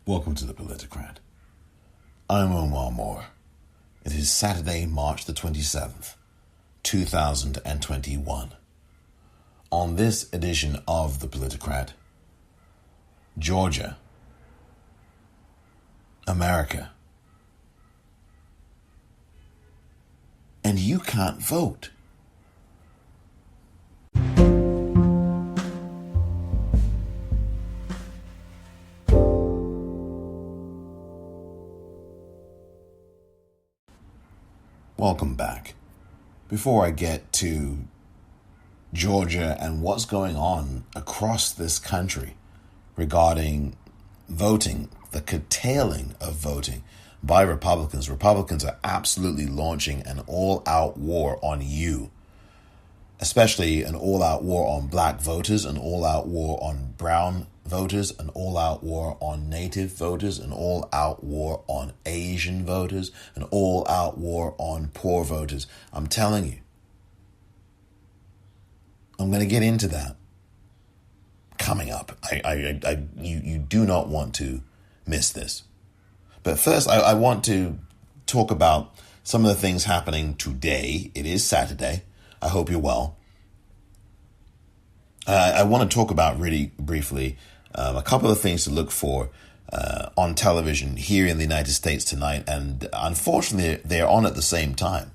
Welcome to the Politicrat. I'm Omar Moore. It is Saturday, March the 27th, 2021. On this edition of the Politicrat, Georgia, America, and you can't vote. Welcome back. Before I get to Georgia and what's going on across this country regarding voting, the curtailing of voting by Republicans. Republicans are absolutely launching an all-out war on you, especially an all-out war on black voters, an all-out war on brown voters, an all-out war on native voters, an all-out war on Asian voters, an all-out war on poor voters. I'm telling you, I'm going to get into that coming up. You do not want to miss this. But first, I want to talk about some of the things happening today. It is Saturday. I hope you're well. I want to talk about really briefly a couple of things to look for on television here in the United States tonight, and unfortunately, they're on at the same time,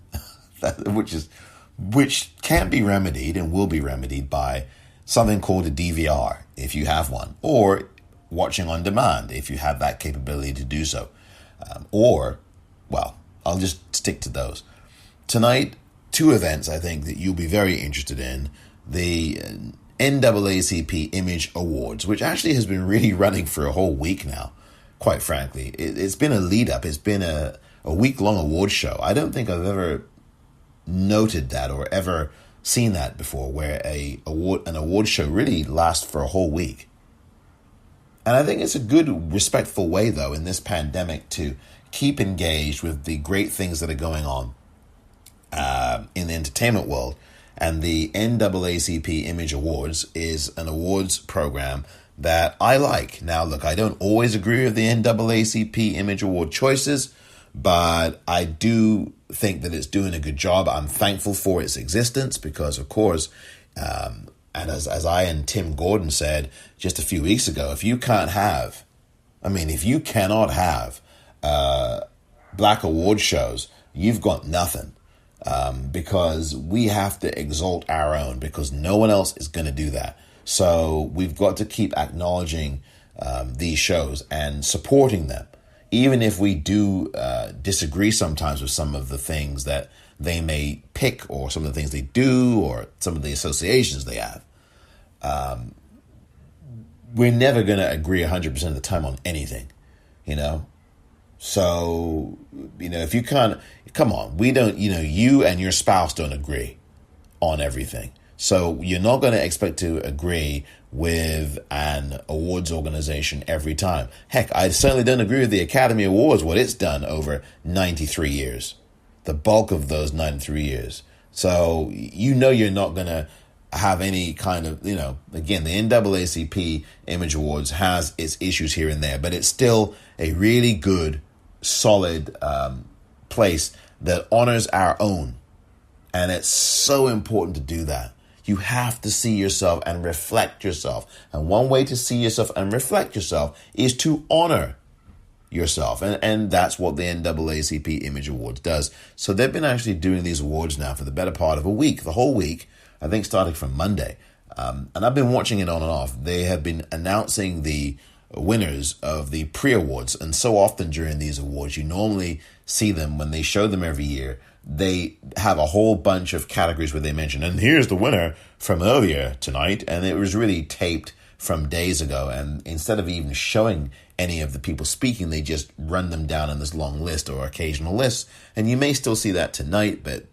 which can be remedied and will be remedied by something called a DVR if you have one, or watching on demand if you have that capability to do so, I'll just stick to those tonight. Two events I think that you'll be very interested in: the NAACP Image Awards, which actually has been really running for a whole week now, quite frankly. It's been a lead up. It's been a week-long award show. I don't think I've ever noted that or ever seen that before, where an award show really lasts for a whole week. And I think it's a good, respectful way, though, in this pandemic to keep engaged with the great things that are going on in the entertainment world. And the NAACP Image Awards is an awards program that I like. Now, look, I don't always agree with the NAACP Image Award choices, but I do think that it's doing a good job. I'm thankful for its existence because, of course, and as I and Tim Gordon said just a few weeks ago, if you cannot have black award shows, you've got nothing. Because we have to exalt our own, because no one else is going to do that. So we've got to keep acknowledging these shows and supporting them, even if we do disagree sometimes with some of the things that they may pick, or some of the things they do, or some of the associations they have. We're never going to agree 100% of the time on anything, So, if you can't, come on, we don't, you and your spouse don't agree on everything. So you're not going to expect to agree with an awards organization every time. Heck, I certainly don't agree with the Academy Awards, what it's done over 93 years, the bulk of those 93 years. So, you're not going to have any kind of, again, the NAACP Image Awards has its issues here and there, but it's still a really good, solid place that honors our own. And it's so important to do that. You have to see yourself and reflect yourself. And one way to see yourself and reflect yourself is to honor yourself. And that's what the NAACP Image Awards does. So they've been actually doing these awards now for the better part of a week, the whole week, I think starting from Monday. And I've been watching it on and off. They have been announcing the winners of the pre-awards, and so often during these awards you normally see them when they show them every year. They have a whole bunch of categories where they mention, and here's the winner from earlier tonight, and it was really taped from days ago, and instead of even showing any of the people speaking, they just run them down in this long list or occasional list. And you may still see that tonight, but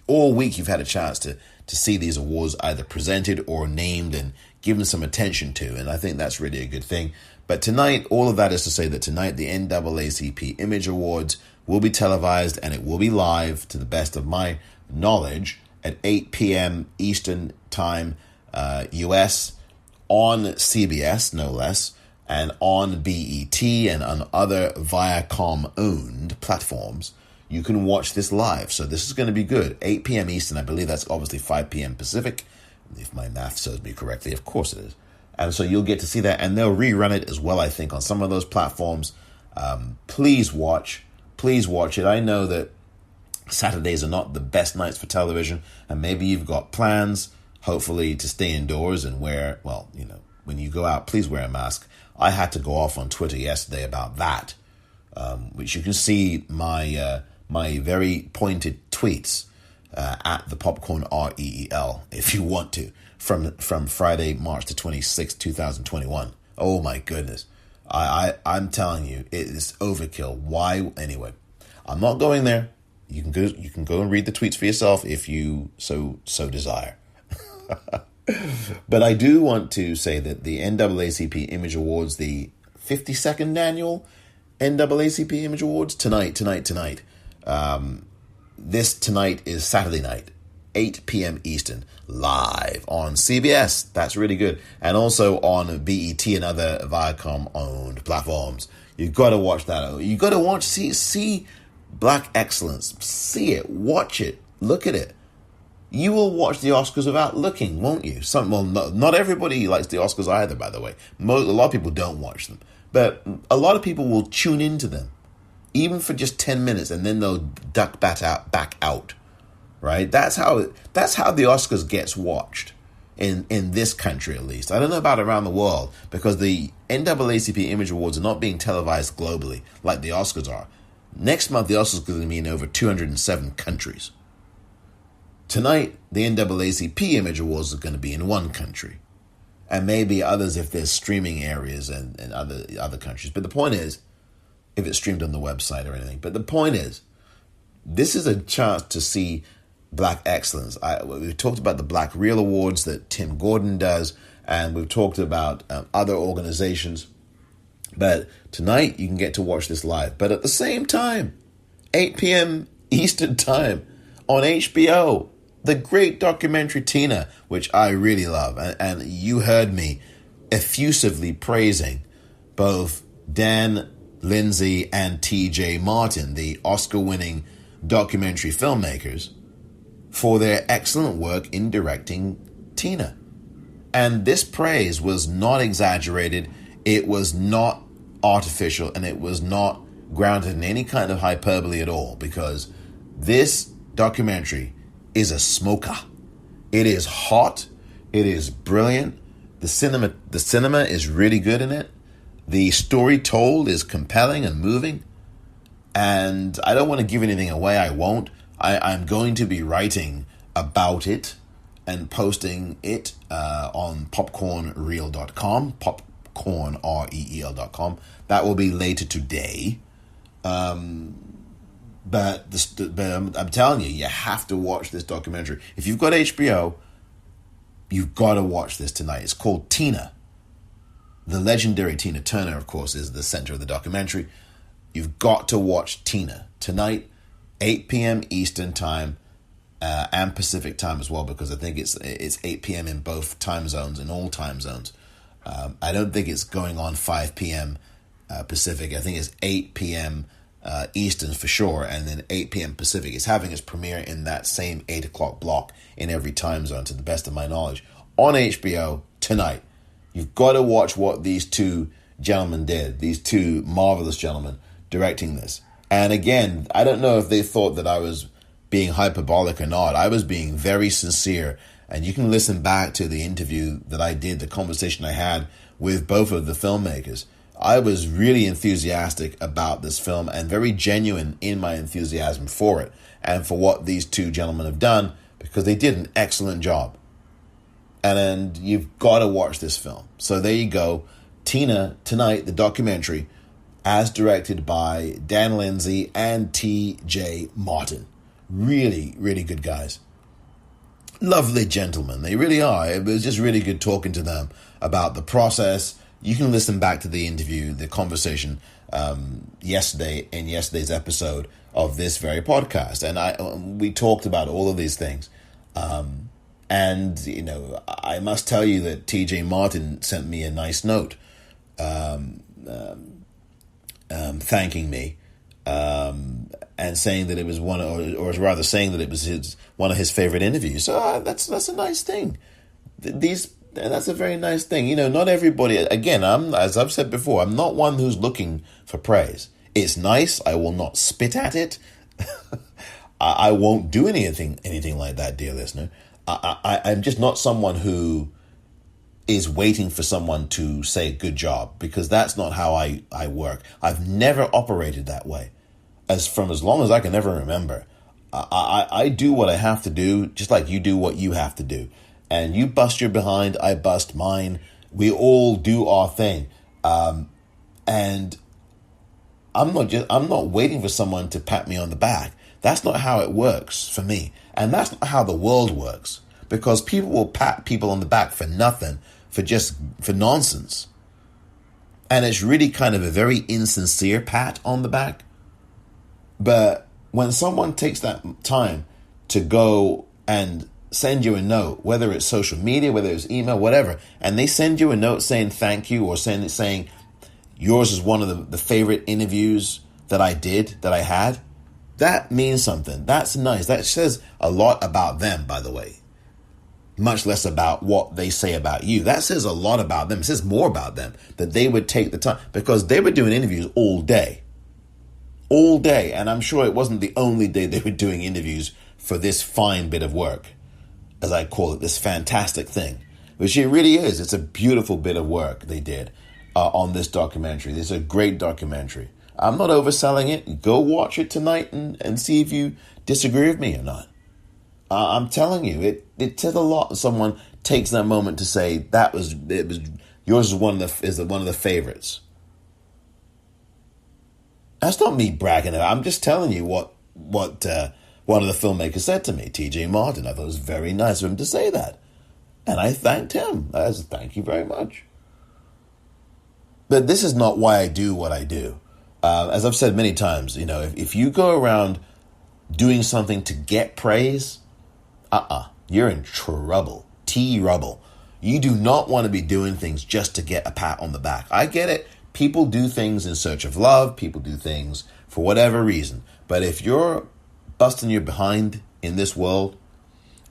all week you've had a chance to see these awards either presented or named and given some attention to, and I think that's really a good thing. But tonight, all of that is to say that tonight the NAACP Image Awards will be televised, and it will be live, to the best of my knowledge, at 8 p.m. Eastern Time, US, on CBS, no less. And on BET and on other Viacom-owned platforms, you can watch this live. So this is going to be good. 8 p.m. Eastern, I believe that's obviously 5 p.m. Pacific. If my math serves me correctly, of course it is. And so you'll get to see that. And they'll rerun it as well, I think, on some of those platforms. Please watch. Please watch it. I know that Saturdays are not the best nights for television. And maybe you've got plans, hopefully, to stay indoors and wear, well, you know, when you go out, please wear a mask. I had to go off on Twitter yesterday about that, which you can see my very pointed tweets at the Popcorn REEL if you want to from Friday, March the 26th, 2021. Oh my goodness. I'm telling you, it is overkill. Why? Anyway, I'm not going there. You can go and read the tweets for yourself if you so desire. But I do want to say that the NAACP Image Awards, the 52nd annual NAACP Image Awards, tonight. This tonight is Saturday night, 8 p.m. Eastern, live on CBS. That's really good. And also on BET and other Viacom-owned platforms. You've got to watch that. You've got to see Black Excellence. See it. Watch it. Look at it. You will watch the Oscars without looking, won't you? Not everybody likes the Oscars either, by the way. A lot of people don't watch them. But a lot of people will tune into them, even for just 10 minutes, and then they'll duck back out, right? That's how the Oscars gets watched, in this country at least. I don't know about around the world, because the NAACP Image Awards are not being televised globally like the Oscars are. Next month, the Oscars are going to be in over 207 countries. Tonight, the NAACP Image Awards are going to be in one country, and maybe others if there's streaming areas and other countries. But the point is, if it's streamed on the website or anything. But the point is, this is a chance to see Black excellence. We've talked about the Black Reel Awards that Tim Gordon does, and we've talked about other organizations. But tonight, you can get to watch this live. But at the same time, 8 p.m. Eastern Time on HBO, the great documentary Tina, which I really love. And you heard me effusively praising both Dan Lindsay and TJ Martin, the Oscar-winning documentary filmmakers, for their excellent work in directing Tina. And this praise was not exaggerated, it was not artificial, and it was not grounded in any kind of hyperbole at all, because this documentary is a smoker. It is hot. It is brilliant. The cinema is really good in it. The story told is compelling and moving. And I don't want to give anything away. I won't. I'm going to be writing about it and posting it on popcornreel.com, popcornreel.com. That will be later today. But I'm telling you, you have to watch this documentary. If you've got HBO, you've got to watch this tonight. It's called Tina. The legendary Tina Turner, of course, is the center of the documentary. You've got to watch Tina tonight, 8 p.m. Eastern Time, and Pacific Time as well, because I think it's 8 p.m. in both time zones, in all time zones. I don't think it's going on 5 p.m. Pacific. I think it's 8 p.m. Eastern for sure, and then 8 p.m. Pacific. It's having its premiere in that same 8 o'clock block in every time zone, to the best of my knowledge, on HBO tonight. You've got to watch what these two gentlemen did, these two marvelous gentlemen directing this. And again, I don't know if they thought that I was being hyperbolic or not. I was being very sincere, and you can listen back to the interview that I did, the conversation I had with both of the filmmakers. I was really enthusiastic about this film and very genuine in my enthusiasm for it and for what these two gentlemen have done, because they did an excellent job. And you've got to watch this film. So there you go. Tina, tonight, the documentary, as directed by Dan Lindsay and T.J. Martin. Really, really good guys. Lovely gentlemen. They really are. It was just really good talking to them about the process. You can listen back to the interview, the conversation yesterday in yesterday's episode of this very podcast. And we talked about all of these things. And, you know, I must tell you that TJ Martin sent me a nice note thanking me, and saying that it was or rather saying that it was one of his favorite interviews. So that's a nice thing. That's a very nice thing. Not everybody. Again, as I've said before, I'm not one who's looking for praise. It's nice. I will not spit at it. I won't do anything like that, dear listener. I'm just not someone who is waiting for someone to say good job, because that's not how I work. I've never operated that way. As long as I can ever remember. I do what I have to do, just like you do what you have to do. And you bust your behind, I bust mine. We all do our thing. And I'm not waiting for someone to pat me on the back. That's not how it works for me. And that's not how the world works. Because people will pat people on the back for nothing, for nonsense. And it's really kind of a very insincere pat on the back. But when someone takes that time to go and send you a note, whether it's social media, whether it's email, whatever, and they send you a note saying thank you, or saying yours is one of the favorite interviews that I had, that means something. That's nice. That says a lot about them, by the way. Much less about what they say about you. That says a lot about them. It says more about them, that they would take the time, because they were doing interviews all day. All day. And I'm sure it wasn't the only day they were doing interviews for this fine bit of work, as I call it, this fantastic thing, which it really is. It's a beautiful bit of work they did on this documentary. It's a great documentary. I'm not overselling it. Go watch it tonight and see if you disagree with me or not. I'm telling you, it says a lot when someone takes that moment to say it was yours is one of the favorites. That's not me bragging about. I'm just telling you what one of the filmmakers said to me, T.J. Martin. I thought it was very nice of him to say that, and I thanked him. I said, thank you very much. But this is not why I do what I do. As I've said many times, if you go around doing something to get praise, you're in trouble. T-rubble. You do not want to be doing things just to get a pat on the back. I get it. People do things in search of love. People do things for whatever reason. But if you're busting your behind in this world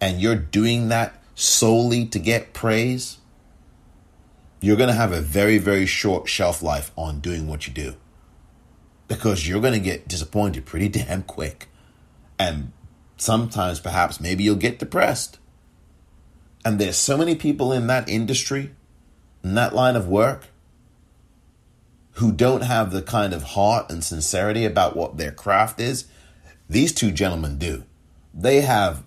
and you're doing that solely to get praise, you're going to have a very, very short shelf life on doing what you do, because you're going to get disappointed pretty damn quick. And sometimes perhaps maybe you'll get depressed. And there's so many people in that industry, in that line of work, who don't have the kind of heart and sincerity about what their craft is. These two gentlemen do. They have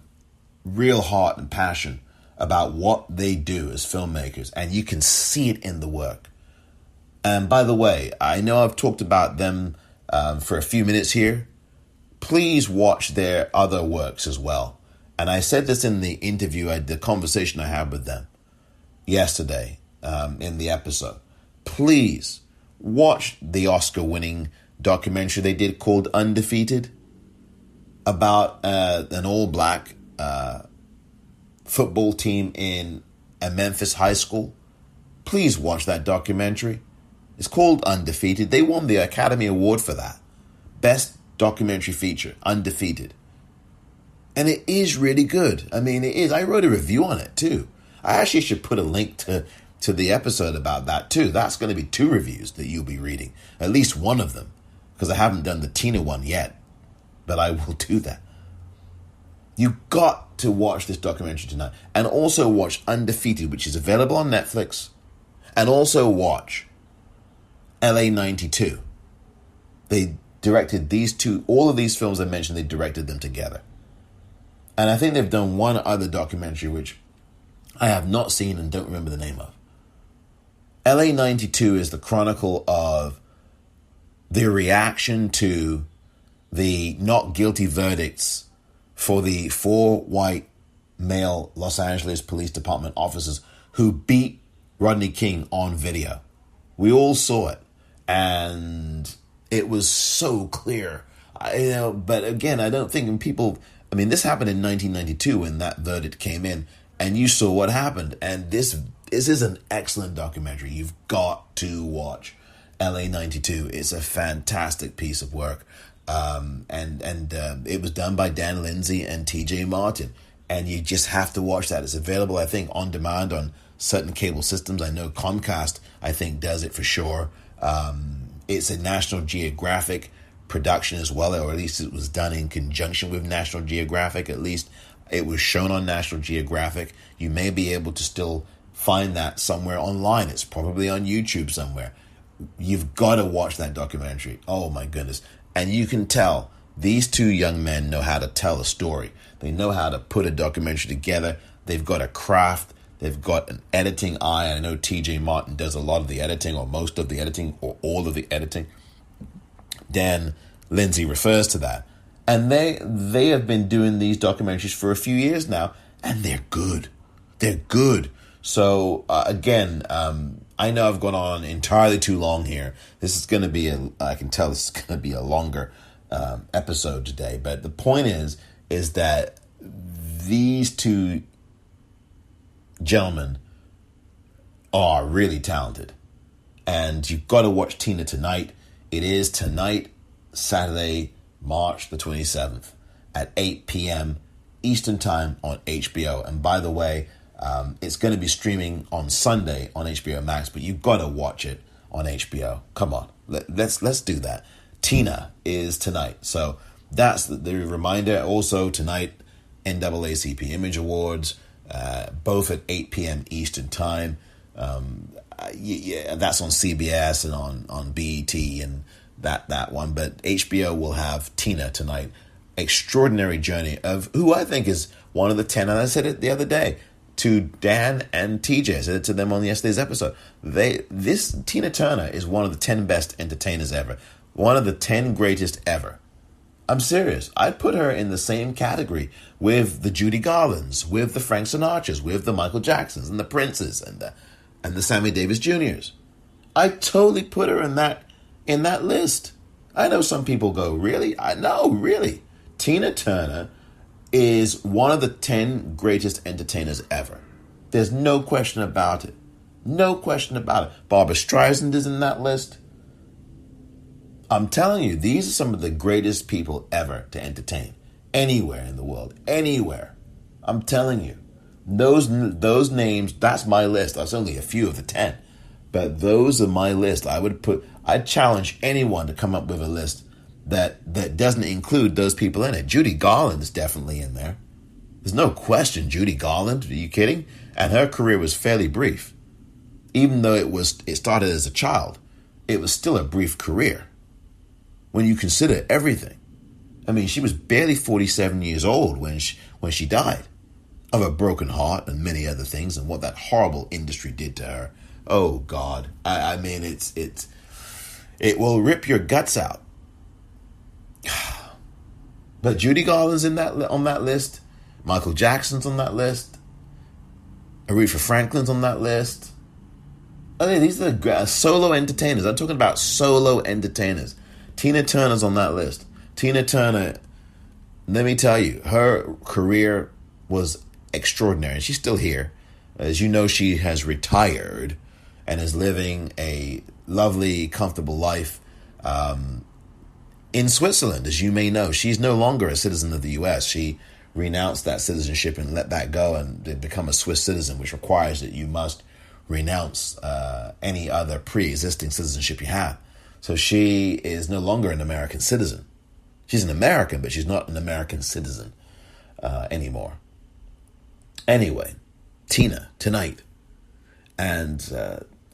real heart and passion about what they do as filmmakers, and you can see it in the work. And by the way, I know I've talked about them for a few minutes here. Please watch their other works as well. And I said this in the interview, the conversation I had with them yesterday in the episode. Please watch the Oscar-winning documentary they did called Undefeated, about an all-black football team in a Memphis high school. Please watch that documentary. It's called Undefeated. They won the Academy Award for that. Best documentary feature, Undefeated. And it is really good. I mean, it is. I wrote a review on it too. I actually should put a link to the episode about that too. That's going to be 2 reviews that you'll be reading. At least one of them. Because I haven't done the Tina one yet. But I will do that. You got to watch this documentary tonight. And also watch Undefeated, which is available on Netflix. And also watch LA 92. They directed these 2, all of these films I mentioned, they directed them together. And I think they've done one other documentary, which I have not seen and don't remember the name of. LA 92 is the chronicle of the reaction to the not guilty verdicts for the 4 white male Los Angeles Police Department officers who beat Rodney King on video. We all saw it, and it was so clear. But again, I don't think people. I mean, this happened in 1992 when that verdict came in, and you saw what happened. And this this is an excellent documentary. You've got to watch LA 92. It's a fantastic piece of work. It was done by Dan Lindsay and TJ Martin. And you just have to watch that. It's available, I think, on demand on certain cable systems. I know Comcast, I think, does it for sure. It's a National Geographic production as well, or at least it was done in conjunction with National Geographic. At least it was shown on National Geographic. You may be able to still find that somewhere online. It's probably on YouTube somewhere. You've got to watch that documentary. Oh my goodness. And you can tell these two young men know how to tell a story. They know how to put a documentary together. They've got a craft. They've got an editing eye. I know TJ Martin does a lot of the editing, or most of the editing, or all of the editing. Dan Lindsay refers to that. And they have been doing these documentaries for a few years now, and they're good. They're good. So, again, I know I've gone on entirely too long here. This is going to be, I can tell this is going to be a longer episode today. But the point is that these two gentlemen are really talented. And you've got to watch Tina tonight. It is tonight, Saturday, March the 27th at 8 p.m. Eastern Time on HBO. And by the way, it's going to be streaming on Sunday on HBO Max, but you've got to watch it on HBO. Come on, let's do that. Tina is tonight. So that's the reminder. Also tonight, NAACP Image Awards, both at 8 p.m. Eastern Time. That's on CBS and on BET and that one. But HBO will have Tina tonight. Extraordinary journey of who I think is one of the 10, and I said it the other day to Dan and TJ. I said it to them on yesterday's episode. This Tina Turner is one of the 10 best entertainers ever. One of the 10 greatest ever. I'm serious. I'd put her in the same category with the Judy Garlands, with the Frank Sinatras, with the Michael Jacksons and the Princes and the Sammy Davis Juniors. I totally put her in that list. I know some people go, really? I know, really. Tina Turner is one of the 10 greatest entertainers ever. There's no question about it. No question about it. Barbra Streisand is in that list. I'm telling you, these are some of the greatest people ever to entertain. Anywhere in the world. Anywhere. I'm telling you. Those names, that's my list. That's only a few of the 10. But those are my list. I'd challenge anyone to come up with a list that doesn't include those people in it. Judy Garland is definitely in there. There's no question Judy Garland. Are you kidding? And her career was fairly brief. Even though it started as a child, it was still a brief career. When you consider everything. I mean, she was barely 47 years old when she died of a broken heart and many other things, and what that horrible industry did to her. Oh God. I mean, it will rip your guts out. But Judy Garland's on that list. Michael Jackson's on that list. Aretha Franklin's on that list. I mean, these are the solo entertainers. I'm talking about solo entertainers. Tina Turner's on that list. Tina Turner, let me tell you, her career was extraordinary. And she's still here. As you know, she has retired and is living a lovely, comfortable life in Switzerland. As you may know, she's no longer a citizen of the U.S. She renounced that citizenship and let that go and become a Swiss citizen, which requires that you must renounce any other pre-existing citizenship you have. So she is no longer an American citizen. She's an American, but she's not an American citizen anymore. Anyway, Tina, tonight. And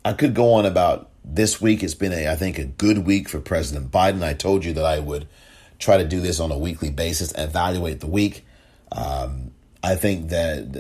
I could go on about this week. It's been, I think, a good week for President Biden. I told you that I would try to do this on a weekly basis, evaluate the week. I think that,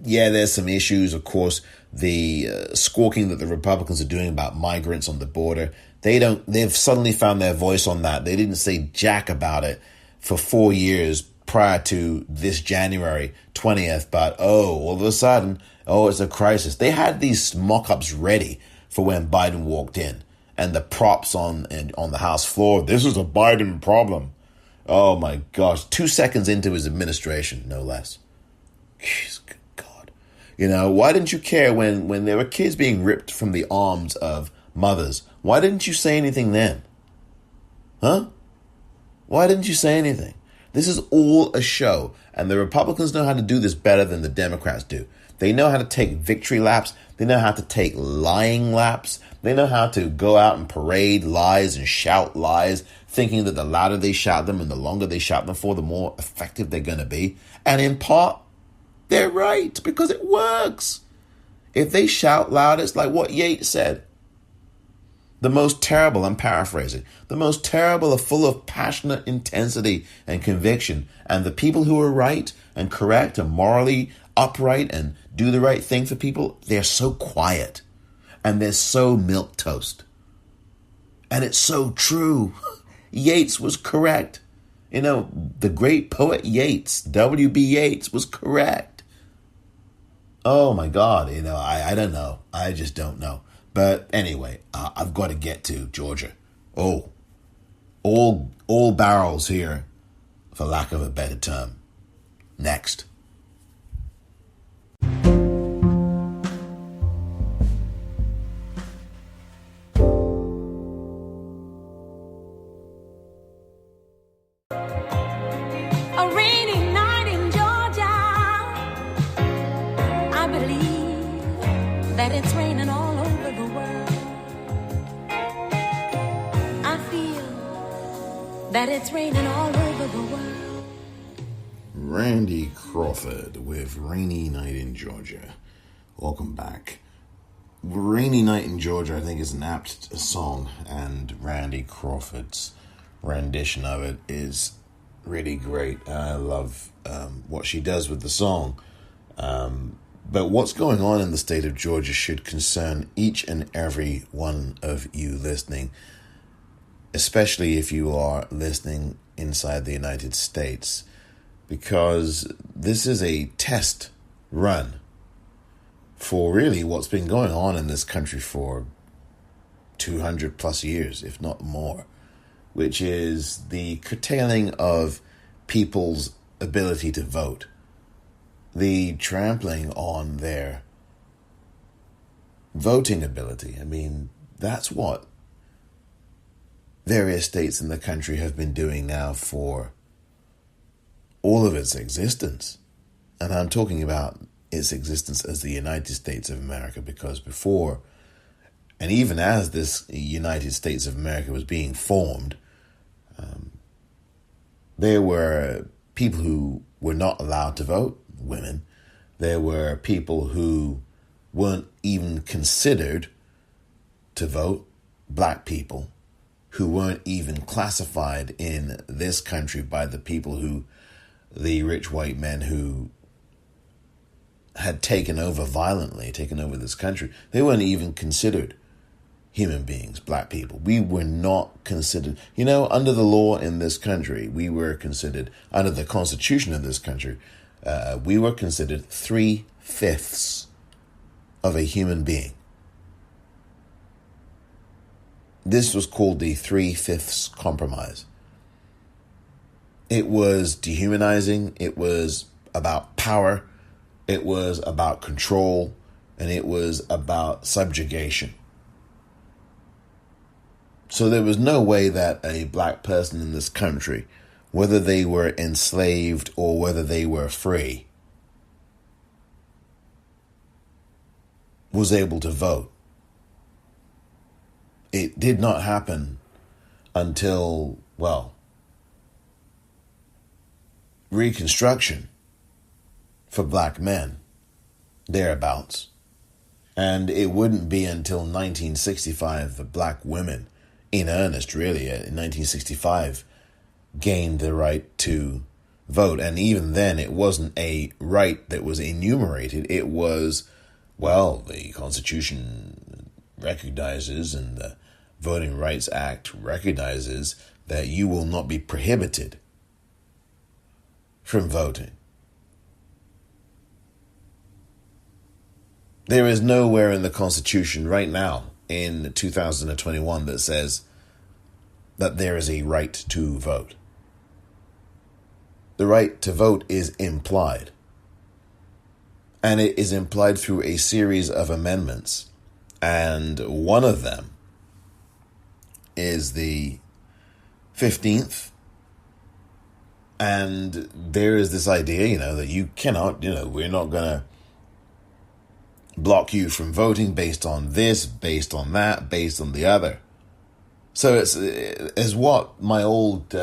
there's some issues. Of course, the squawking that the Republicans are doing about migrants on the border. They've suddenly found their voice on that. They didn't say jack about it for 4 years prior to this January 20th, but all of a sudden, it's a crisis. They had these mock-ups ready for when Biden walked in, and the props on the House floor. This is a Biden problem. Oh my gosh, 2 seconds into his administration, no less. Jeez, good God. Why didn't you care when there were kids being ripped from the arms of mothers? Why didn't you say anything then? Huh? Why didn't you say anything? This is all a show, and the Republicans know how to do this better than the Democrats do. They know how to take victory laps. They know how to take lying laps. They know how to go out and parade lies and shout lies, thinking that the louder they shout them and the longer they shout them for, the more effective they're going to be. And in part, they're right, because it works. If they shout loud, it's like what Yeats said. The most terrible, I'm paraphrasing, the most terrible are full of passionate intensity and conviction. And the people who are right and correct and morally upright and do the right thing for people, they're so quiet and they're so milquetoast. And it's so true. Yeats was correct. The great poet Yeats, W.B. Yeats, was correct. Oh my God, I don't know. I just don't know. But anyway, I've got to get to Georgia. Oh, all barrels here, for lack of a better term. Next. It's raining all over the world. I feel that it's raining all over the world. Randy Crawford with Rainy Night in Georgia. Welcome back. Rainy Night in Georgia, I think, is an apt song, and Randy Crawford's rendition of it is really great. I love what she does with the song. But what's going on in the state of Georgia should concern each and every one of you listening, especially if you are listening inside the United States, because this is a test run for really what's been going on in this country for 200 plus years, if not more, which is the curtailing of people's ability to vote. The trampling on their voting ability. I mean, that's what various states in the country have been doing now for all of its existence. And I'm talking about its existence as the United States of America, because before, and even as this United States of America was being formed, there were people who were not allowed to vote. Women. There were people who weren't even considered to vote. Black people who weren't even classified in this country by the people the rich white men who had taken over this country. They weren't even considered human beings, black people. We were not considered, under the law in this country, we were considered, under the Constitution of this country, we were considered 3/5 of a human being. This was called the 3/5 compromise. It was dehumanizing. It was about power. It was about control. And it was about subjugation. So there was no way that a black person in this country, whether they were enslaved or whether they were free, was able to vote. It did not happen until, Reconstruction for black men, thereabouts. And it wouldn't be until 1965 that black women, in earnest really, in 1965, gained the right to vote. And even then, it wasn't a right that was enumerated. It was, the Constitution recognizes and the Voting Rights Act recognizes that you will not be prohibited from voting. There is nowhere in the Constitution right now in 2021 that says that there is a right to vote. The right to vote is implied. And it is implied through a series of amendments. And one of them is the 15th. And there is this idea, that you cannot, we're not going to block you from voting based on this, based on that, based on the other. So it's what my old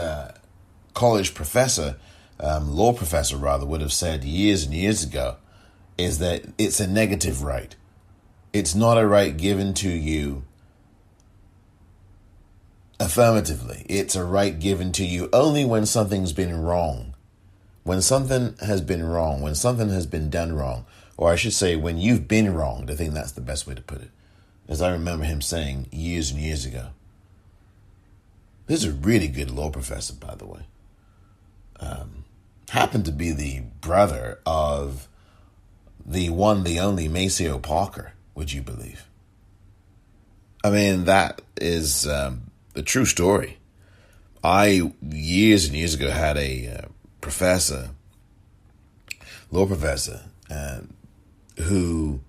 college professor, law professor rather, would have said years and years ago, is that it's a negative right. It's not a right given to you affirmatively. It's a right given to you only when something's been wrong. When something has been wrong, when something has been done wrong, or I should say when you've been wronged, I think that's the best way to put it. As I remember him saying years and years ago. This is a really good law professor, by the way. Happened to be the brother of the one, the only Maceo Parker, would you believe? I mean, that is a true story. I, years and years ago, had a professor, law professor, who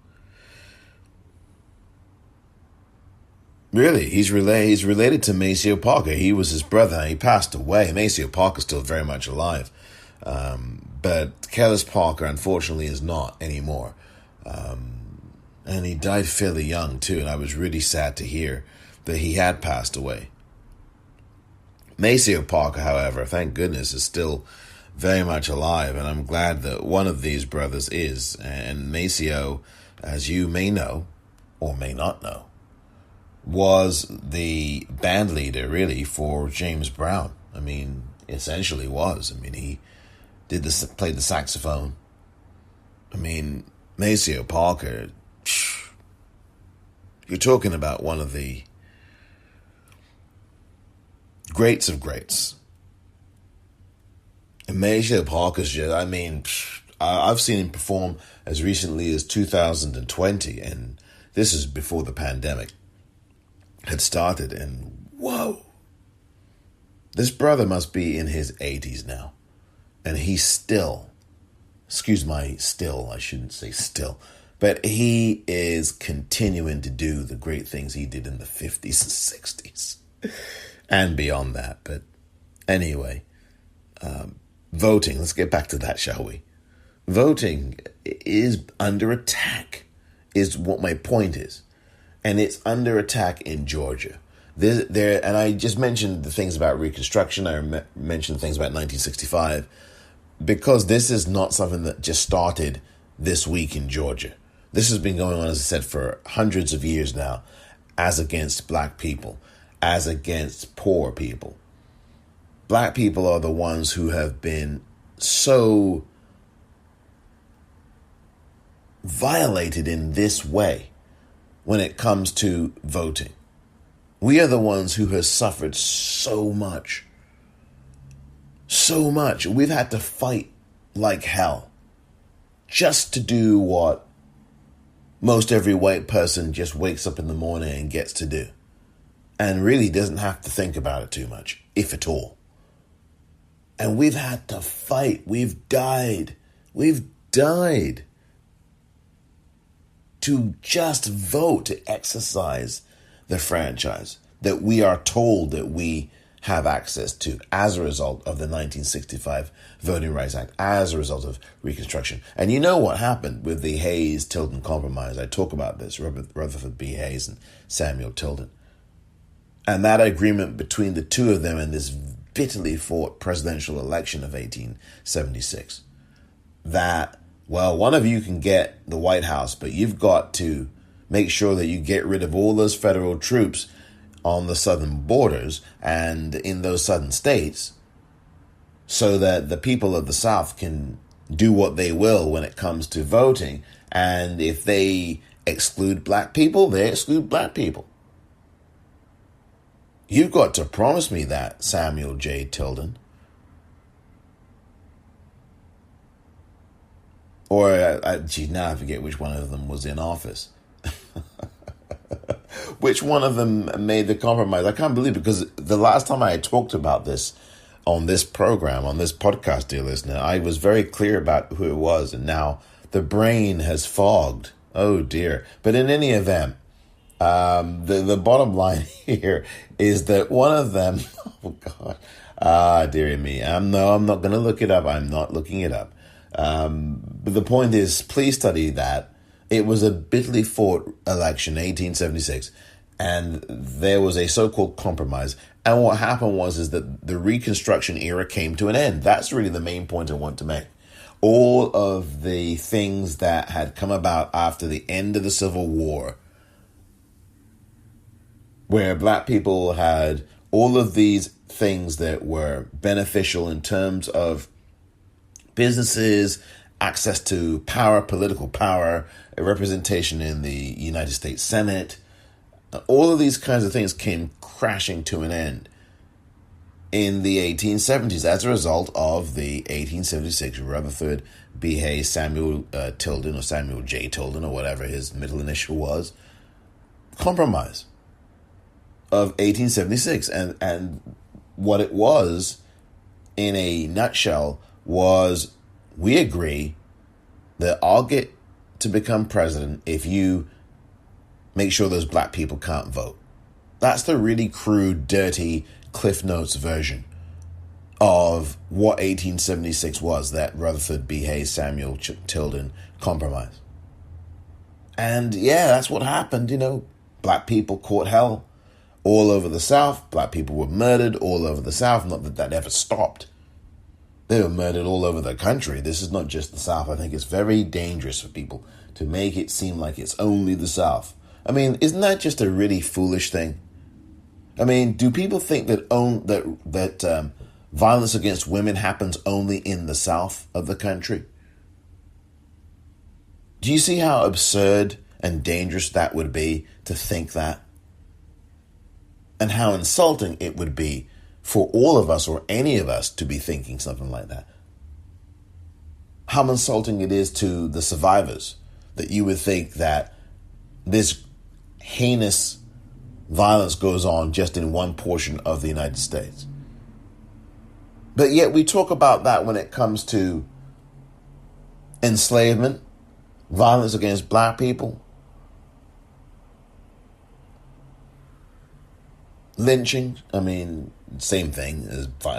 really, he's related to Maceo Parker. He was his brother. He passed away. Maceo Parker's still very much alive. But Kellis Parker, unfortunately, is not anymore. And he died fairly young, too. And I was really sad to hear that he had passed away. Maceo Parker, however, thank goodness, is still very much alive. And I'm glad that one of these brothers is. And Maceo, as you may know, or may not know, was the band leader, really, for James Brown. I mean, essentially was. I mean, he played the saxophone. I mean, Maceo Parker, you're talking about one of the greats of greats. And Maceo Parker's just, I mean, I've seen him perform as recently as 2020, and this is before the pandemic had started, and whoa, this brother must be in his 80s now, and he's still, I shouldn't say still, but he is continuing to do the great things he did in the 50s and 60s and beyond that. But anyway, voting, let's get back to that, shall we? Voting is under attack, is what my point is. And it's under attack in Georgia. And I just mentioned the things about Reconstruction. I mentioned things about 1965, because this is not something that just started this week in Georgia. This has been going on, as I said, for hundreds of years now, as against black people, as against poor people. Black people are the ones who have been so violated in this way when it comes to voting. We are the ones who have suffered so much. So much. We've had to fight like hell just to do what most every white person just wakes up in the morning and gets to do. And really doesn't have to think about it too much, if at all. And we've had to fight. We've died. To just vote, to exercise the franchise that we are told that we have access to as a result of the 1965 Voting Rights Act, as a result of Reconstruction. And you know what happened with the Hayes-Tilden Compromise. I talk about this, Rutherford B. Hayes and Samuel Tilden. And that agreement between the two of them in this bitterly fought presidential election of 1876. That, well, one of you can get the White House, but you've got to make sure that you get rid of all those federal troops on the southern borders and in those southern states, so that the people of the South can do what they will when it comes to voting. And if they exclude black people, they exclude black people. You've got to promise me that, Samuel J. Tilden. Or, now I forget which one of them was in office. Which one of them made the compromise? I can't believe it, because the last time I had talked about this on this program, on this podcast, dear listener, I was very clear about who it was. And now the brain has fogged. Oh dear. But in any event, the bottom line here is that one of them, oh God, dearie me. I'm not going to look it up. I'm not looking it up. But the point is, please study that. It was a bitterly fought election, 1876, and there was a so-called compromise. And what happened is that the Reconstruction era came to an end. That's really the main point I want to make. All of the things that had come about after the end of the Civil War, where black people had all of these things that were beneficial in terms of businesses, access to power, political power, a representation in the United States Senate. All of these kinds of things came crashing to an end in the 1870s as a result of the 1876 Rutherford B. Hayes Samuel Tilden, or Samuel J. Tilden, or whatever his middle initial was, compromise of 1876. And what it was, in a nutshell, was we agree that I'll get to become president if you make sure those black people can't vote. That's the really crude, dirty Cliff Notes version of what 1876 was, that Rutherford B. Hayes Samuel Tilden compromise. And yeah, that's what happened. Black people caught hell all over the South. Black people were murdered all over the South. Not that that ever stopped. They were murdered all over the country. This is not just the South. I think it's very dangerous for people to make it seem like it's only the South. I mean, isn't that just a really foolish thing? I mean, do people think that violence against women happens only in the South of the country? Do you see how absurd and dangerous that would be to think that? And how insulting it would be for all of us, or any of us, to be thinking something like that. How insulting it is to the survivors that you would think that this heinous violence goes on just in one portion of the United States. But yet we talk about that when it comes to enslavement, violence against black people, lynching. I mean, same thing,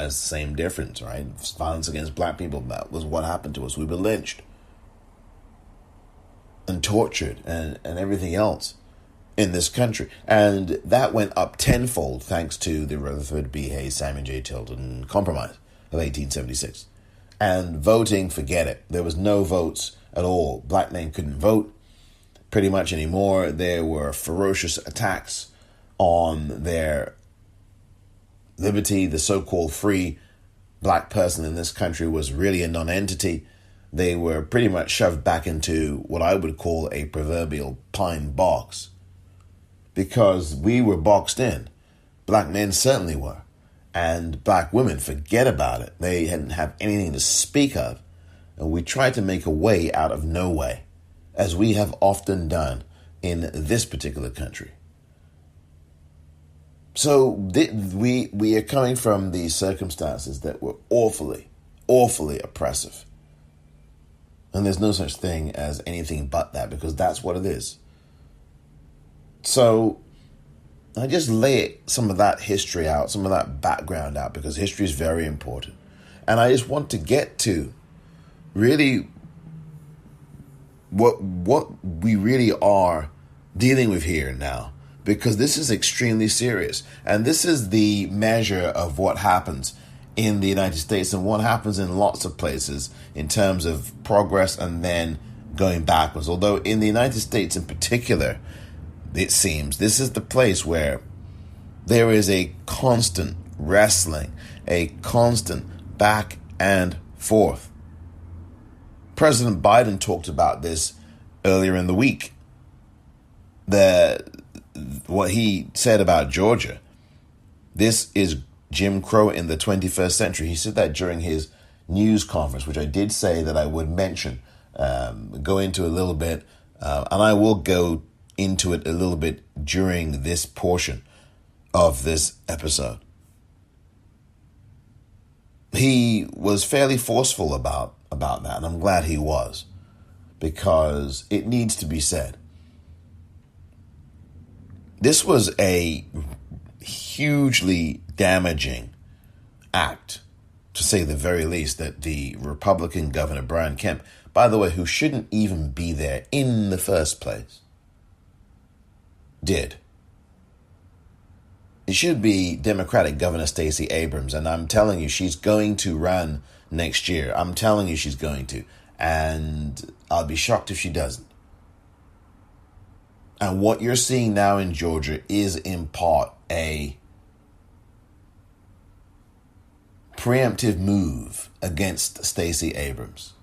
same difference, right? Violence against black people, that was what happened to us. We were lynched and tortured and everything else in this country. And that went up tenfold thanks to the Rutherford B. Hayes Samuel J. Tilden Compromise of 1876. And voting, forget it. There was no votes at all. Black men couldn't vote pretty much anymore. There were ferocious attacks on their liberty. The so-called free black person in this country was really a non-entity. They were pretty much shoved back into what I would call a proverbial pine box, because we were boxed in. Black men certainly were. And black women, forget about it. They didn't have anything to speak of. And we tried to make a way out of no way, as we have often done in this particular country. So we are coming from these circumstances that were awfully, awfully oppressive. And there's no such thing as anything but that, because that's what it is. So I just lay some of that history out, some of that background out, because history is very important. And I just want to get to really what we really are dealing with here now, because this is extremely serious. And this is the measure of what happens in the United States and what happens in lots of places in terms of progress and then going backwards. Although in the United States in particular, it seems this is the place where there is a constant wrestling, a constant back and forth. President Biden talked about this earlier in the week. What he said about Georgia, this is Jim Crow in the 21st century. He said that during his news conference, which I did say that I would mention, go into a little bit, and I will go into it a little bit during this portion of this episode. He was fairly forceful about that, and I'm glad he was, because it needs to be said. This was a hugely damaging act, to say the very least, that the Republican Governor Brian Kemp, by the way, who shouldn't even be there in the first place, did. It should be Democratic Governor Stacey Abrams, and I'm telling you, she's going to run next year. I'm telling you she's going to, and I'll be shocked if she doesn't. And what you're seeing now in Georgia is in part a preemptive move against Stacey Abrams.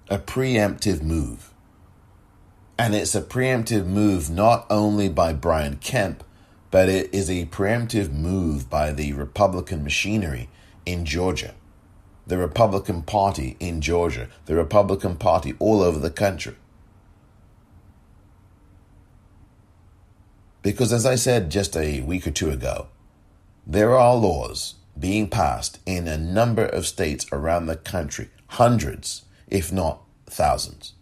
A preemptive move. And it's a preemptive move not only by Brian Kemp, but it is a preemptive move by the Republican machinery in Georgia, the Republican Party in Georgia, the Republican Party all over the country. Because as I said just a week or two ago, there are laws being passed in a number of states around the country, hundreds, if not thousands,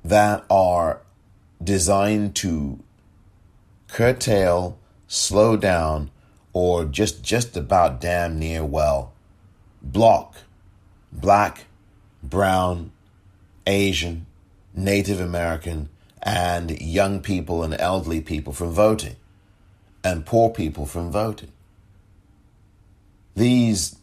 that are designed to curtail, slow down, or just about damn near, well, block Black, brown, Asian, Native American, and young people and elderly people from voting, and poor people from voting. These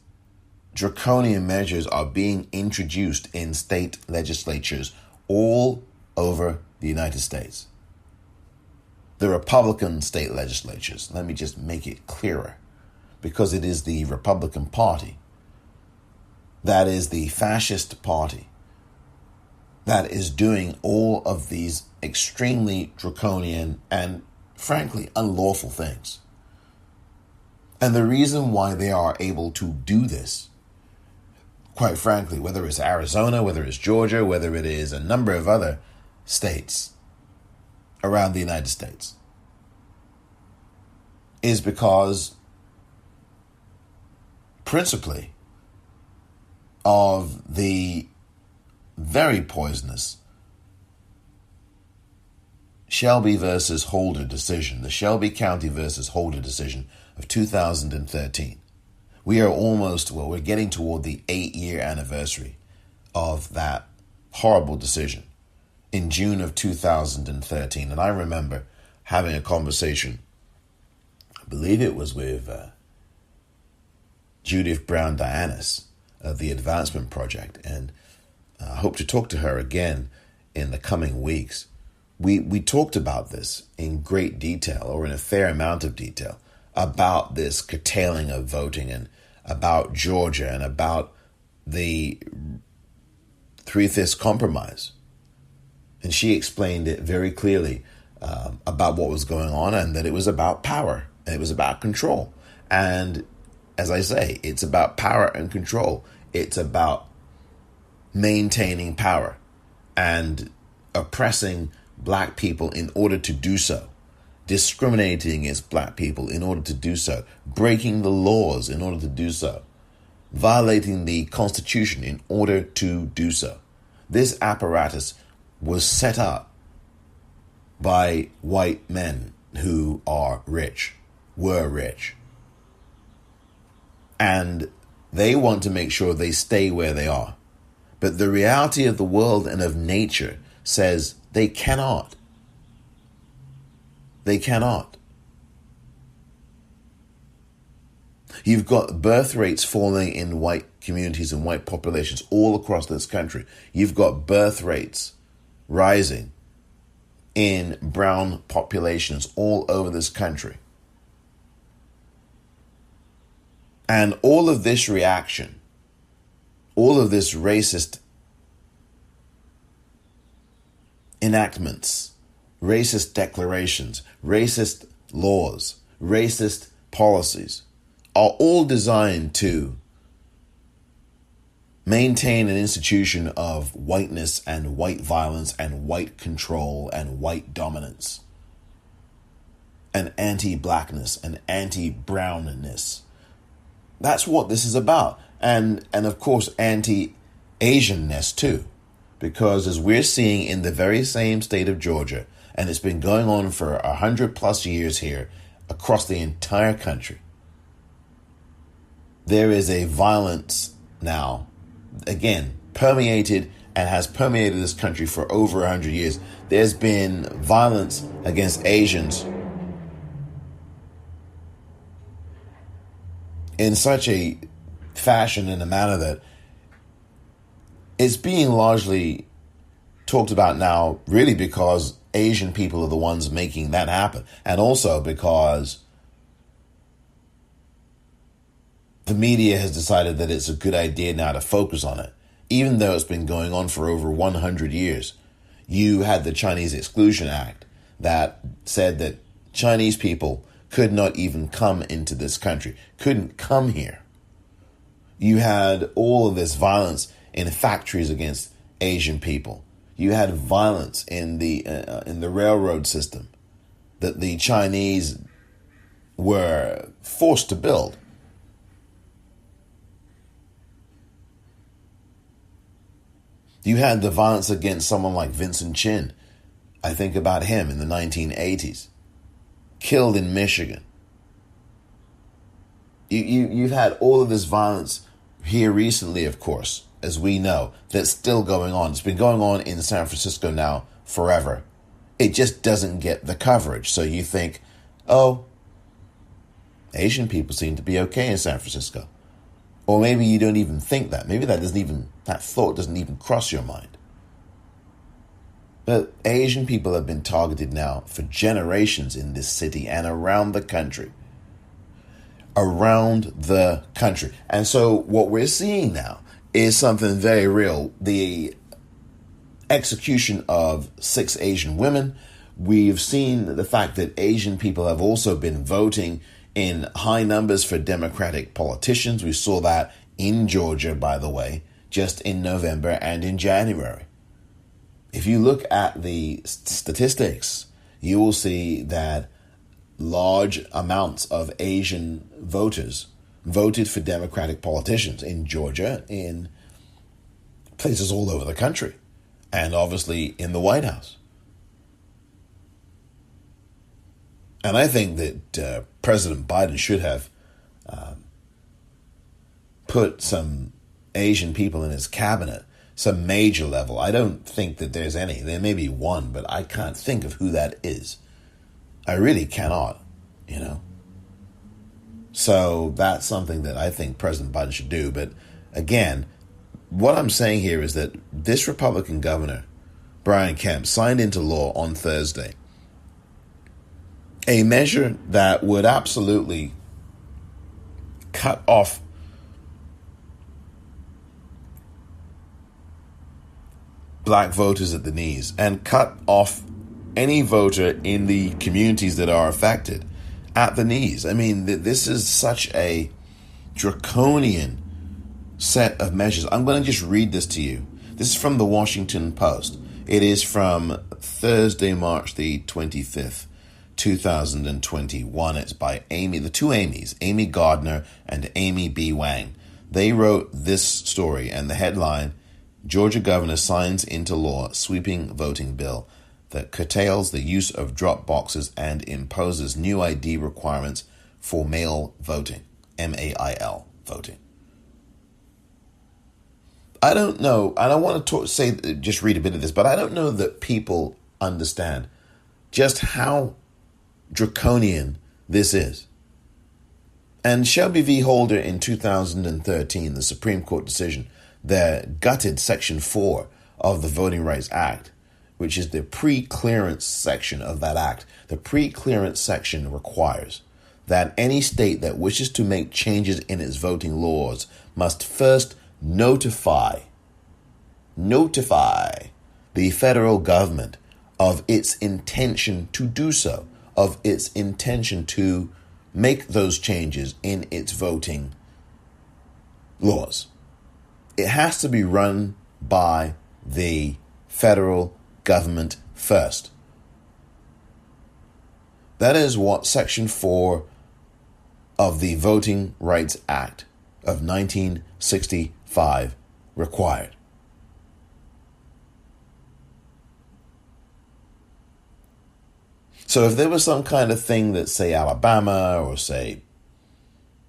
draconian measures are being introduced in state legislatures all over the United States. The Republican state legislatures, let me just make it clearer, because it is the Republican Party that is the fascist party that is doing all of these extremely draconian and frankly unlawful things. And the reason why they are able to do this, quite frankly, whether it's Arizona, whether it's Georgia, whether it is a number of other states around the United States, is because principally of the very poisonous Shelby versus Holder decision, the Shelby County versus Holder decision of 2013. We're getting toward the 8-year anniversary of that horrible decision in June of 2013. And I remember having a conversation, I believe it was with Judith Brown Dianis of the Advancement Project, and I hope to talk to her again in the coming weeks. We talked about this in great detail, or in a fair amount of detail, about this curtailing of voting and about Georgia and about the Three-Fifths Compromise. And she explained it very clearly about what was going on, and that it was about power and it was about control. And as I say, it's about power and control. It's about maintaining power and oppressing Black people in order to do so, discriminating against Black people in order to do so, breaking the laws in order to do so, violating the Constitution in order to do so. This apparatus was set up by white men who were rich. And they want to make sure they stay where they are. But the reality of the world and of nature says they cannot. They cannot. You've got birth rates falling in white communities and white populations all across this country. You've got birth rates rising in brown populations all over this country. And all of this reaction, all of this racist enactments, racist declarations, racist laws, racist policies are all designed to maintain an institution of whiteness and white violence and white control and white dominance and anti-blackness and anti-brownness. That's what this is about. And of course, anti-Asianness Asianness too. Because as we're seeing in the very same state of Georgia, and it's been going on for 100+ years here across the entire country, there is a violence now, again, permeated and has permeated this country for over 100 years. There's been violence against Asians in such a fashion, in a manner that is being largely talked about now, really because Asian people are the ones making that happen. And also because the media has decided that it's a good idea now to focus on it, even though it's been going on for over 100 years. You had the Chinese Exclusion Act that said that Chinese people could not even come into this country, couldn't come here. You had all of this violence in factories against Asian people. You had violence in the railroad system that the Chinese were forced to build. You had the violence against someone like Vincent Chin. I think about him in the 1980s. Killed in Michigan. You've had all of this violence here recently, of course, as we know, that's still going on. It's been going on in San Francisco now forever. It just doesn't get the coverage. So you think, oh, Asian people seem to be okay in San Francisco. Or maybe you don't even think that. Maybe that thought doesn't even cross your mind. But Asian people have been targeted now for generations in this city and around the country. Around the country. And so what we're seeing now is something very real. The execution of 6 Asian women. We've seen the fact that Asian people have also been voting in high numbers for Democratic politicians. We saw that in Georgia, by the way, just in November and in January. If you look at the statistics, you will see that large amounts of Asian voters voted for Democratic politicians in Georgia, in places all over the country, and obviously in the White House. And I think that President Biden should have put some Asian people in his cabinet, some major level. I don't think that there's any. There may be one, but I can't think of who that is. I really cannot, So that's something that I think President Biden should do. But again, what I'm saying here is that this Republican governor, Brian Kemp, signed into law on Thursday a measure that would absolutely cut off black voters at the knees and cut off any voter in the communities that are affected at the knees. I mean, this is such a draconian set of measures. I'm going to just read this to you. This is from the Washington Post. It is from Thursday, March the 25th, 2021. It's by the two Amy's, Amy Gardner and Amy B. Wang. They wrote this story, and the headline, Georgia governor signs into law sweeping voting bill that curtails the use of drop boxes and imposes new ID requirements for mail voting, MAIL voting. I don't know, I don't want to just read a bit of this, but I don't know that people understand just how draconian this is. And Shelby v. Holder in 2013, the Supreme Court decision, that gutted Section 4 of the Voting Rights Act, which is the pre-clearance section of that act. The pre-clearance section requires that any state that wishes to make changes in its voting laws must first notify the federal government of its intention to do so, of its intention to make those changes in its voting laws. It has to be run by the federal government first. That is what Section 4 of the Voting Rights Act of 1965 required. So if there was some kind of thing that, say, Alabama or, say,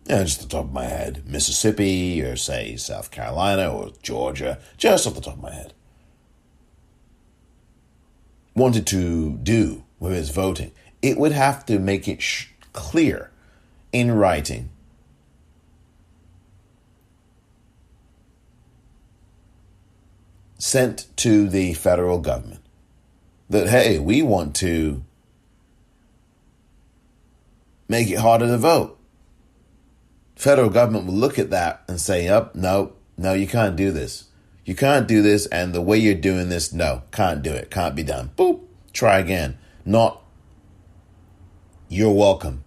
just off the top of my head, Mississippi or, say, South Carolina or Georgia, just off the top of my head, wanted to do with its voting, it would have to make it clear in writing sent to the federal government that, hey, we want to make it harder to vote. Federal government will look at that and say, no, you can't do this. You can't do this, and the way you're doing this, no, can't do it, can't be done. Boop, try again. Not, you're welcome.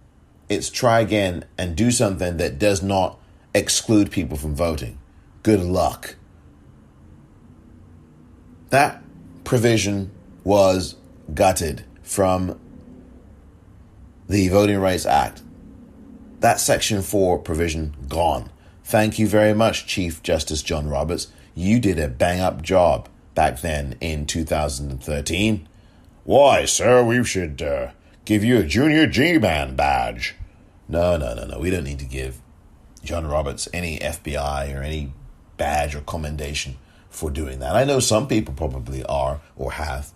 It's try again and do something that does not exclude people from voting. Good luck. That provision was gutted from the Voting Rights Act. That Section 4 provision gone. Thank you very much, Chief Justice John Roberts. You did a bang-up job back then in 2013. Why, sir, we should give you a Junior G-Man badge. No. We don't need to give John Roberts any FBI or any badge or commendation for doing that. I know some people probably are or have.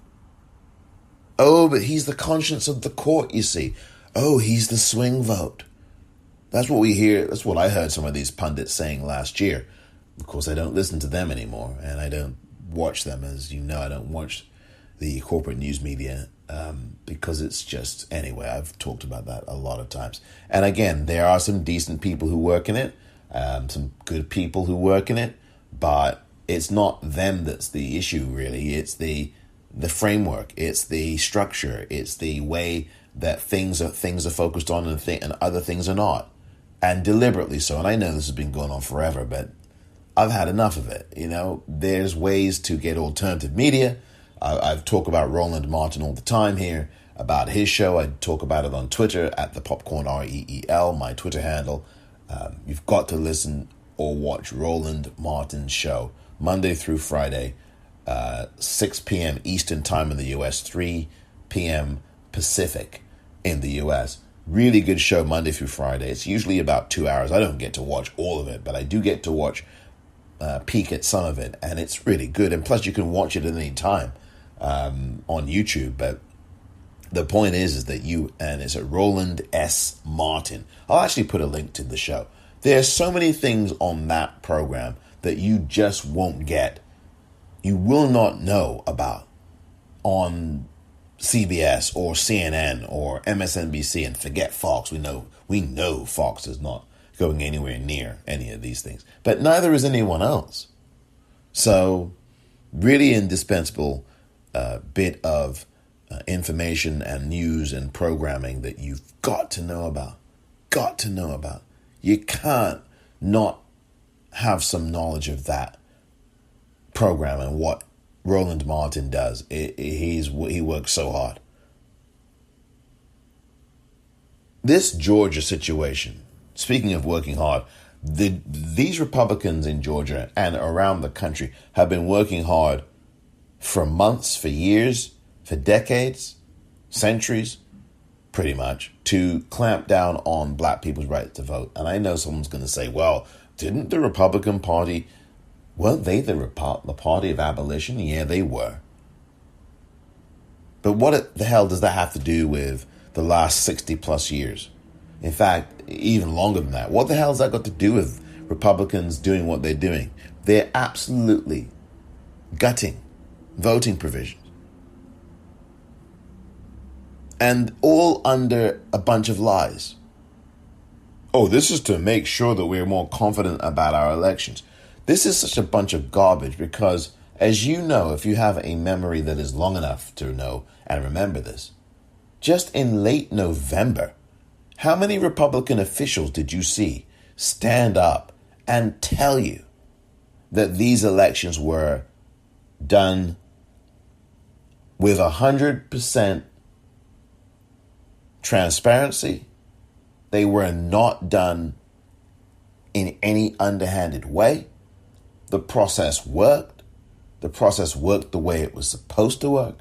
Oh, but he's the conscience of the court, you see. Oh, he's the swing vote. That's what we hear. That's what I heard some of these pundits saying last year. Of course, I don't listen to them anymore, and I don't watch them. As you know, I don't watch the corporate news media because it's just, anyway, I've talked about that a lot of times. And again, there are some decent people who work in it, some good people who work in it, but it's not them that's the issue, really. It's the framework, it's the structure, it's the way that things are focused on and other things are not. And deliberately so. And I know this has been going on forever, but I've had enough of it. There's ways to get alternative media. I've talked about Roland Martin all the time here, about his show. I talk about it on Twitter at the Popcorn REEL, my Twitter handle. You've got to listen or watch Roland Martin's show Monday through Friday, 6 p.m. Eastern time in the U.S., 3 p.m. Pacific in the U.S. Really good show Monday through Friday. It's usually about 2 hours. I don't get to watch all of it, but I do get to watch peek at some of it, and it's really good. And plus, you can watch it at any time on YouTube. But the point is that and it's at Roland S. Martin. I'll actually put a link to the show. There's so many things on that program that you just won't get. You will not know about on CBS or CNN or MSNBC, and forget Fox. We know Fox is not going anywhere near any of these things, but neither is anyone else. So really indispensable bit of information and news and programming that you've got to know about. You can't not have some knowledge of that program and what Roland Martin does. He works so hard. This Georgia situation, speaking of working hard, these Republicans in Georgia and around the country have been working hard for months, for years, for decades, centuries, pretty much, to clamp down on black people's right to vote. And I know someone's going to say, well, didn't the Republican Party, weren't they the party of abolition? Yeah, they were. But what the hell does that have to do with the last 60 plus years? In fact, even longer than that. What the hell has that got to do with Republicans doing what they're doing? They're absolutely gutting voting provisions. And all under a bunch of lies. Oh, this is to make sure that we're more confident about our elections. This is such a bunch of garbage because, as you know, if you have a memory that is long enough to know and remember this, just in late November, how many Republican officials did you see stand up and tell you that these elections were done with 100% transparency? They were not done in any underhanded way. The process worked. The process worked the way it was supposed to work.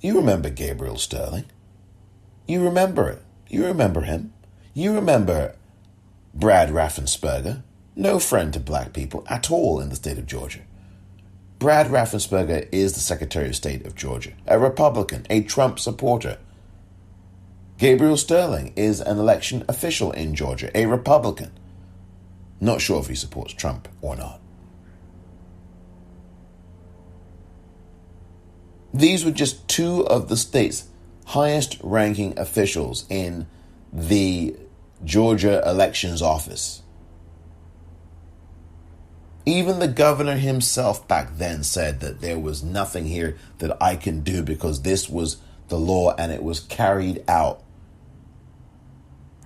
You remember Gabriel Sterling. You remember it. You remember him. You remember Brad Raffensperger, no friend to black people at all in the state of Georgia. Brad Raffensperger is the Secretary of State of Georgia, a Republican, a Trump supporter. Gabriel Sterling is an election official in Georgia, a Republican. Not sure if he supports Trump or not. These were just two of the state's highest ranking officials in the Georgia Elections Office. Even the governor himself back then said that there was nothing here that I can do because this was the law and it was carried out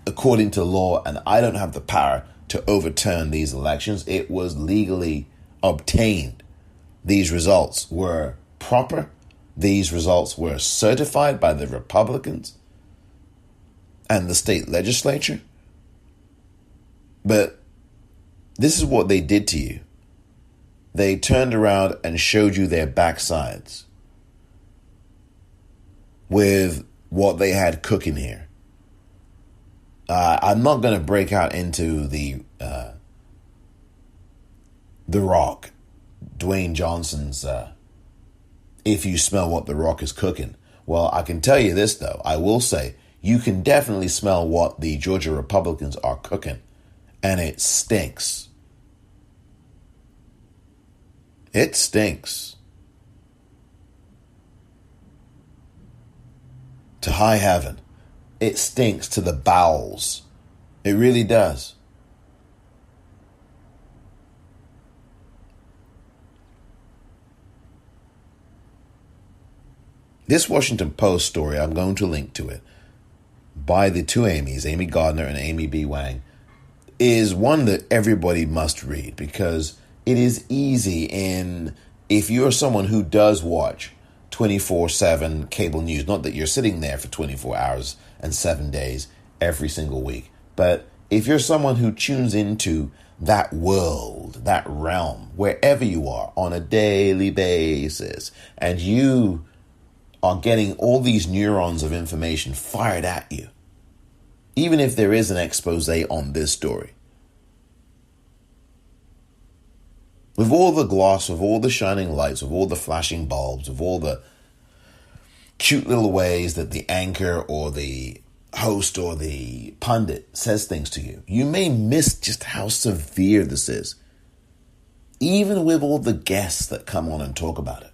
according to law, and I don't have the power to overturn these elections. It was legally obtained. These results were proper. These results were certified by the Republicans and the state legislature. But this is what they did to you. They turned around and showed you their backsides with what they had cooking here. I'm not going to break out into the Rock, Dwayne Johnson's If You Smell What the Rock is Cooking. Well, I can tell you this, though. I will say you can definitely smell what the Georgia Republicans are cooking, and it stinks. It stinks. To high heaven. It stinks to the bowels. It really does. This Washington Post story, I'm going to link to it, by the two Amy's, Amy Gardner and Amy B. Wang, is one that everybody must read because it is easy if you're someone who does watch 24/7 cable news, not that you're sitting there for 24 hours and 7 days every single week, but if you're someone who tunes into that world, that realm, wherever you are on a daily basis, and you are getting all these neurons of information fired at you, even if there is an expose on this story, with all the gloss, with all the shining lights, with all the flashing bulbs, with all the cute little ways that the anchor or the host or the pundit says things to you, you may miss just how severe this is. Even with all the guests that come on and talk about it.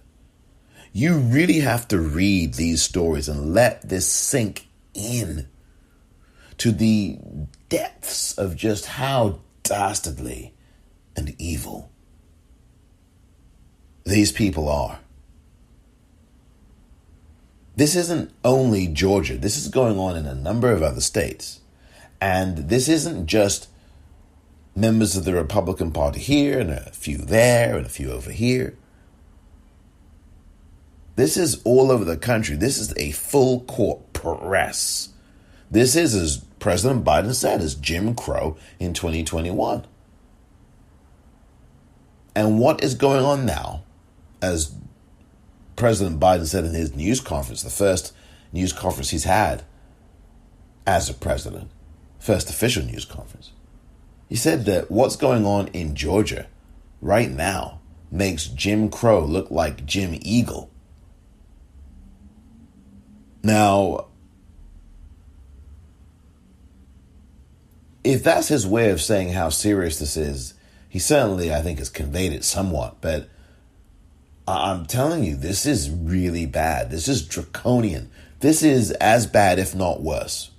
You really have to read these stories and let this sink in to the depths of just how dastardly and evil these people are. This isn't only Georgia. This is going on in a number of other states. And this isn't just members of the Republican Party here and a few there and a few over here. This is all over the country. This is a full court press. This is, as President Biden said, is Jim Crow in 2021. And what is going on now, as President Biden said in his news conference, the first news conference he's had as a president, first official news conference, he said that what's going on in Georgia right now makes Jim Crow look like Jim Eagle. Now, if that's his way of saying how serious this is, he certainly, I think, has conveyed it somewhat. But I'm telling you, this is really bad. This is draconian. This is as bad, if not worse.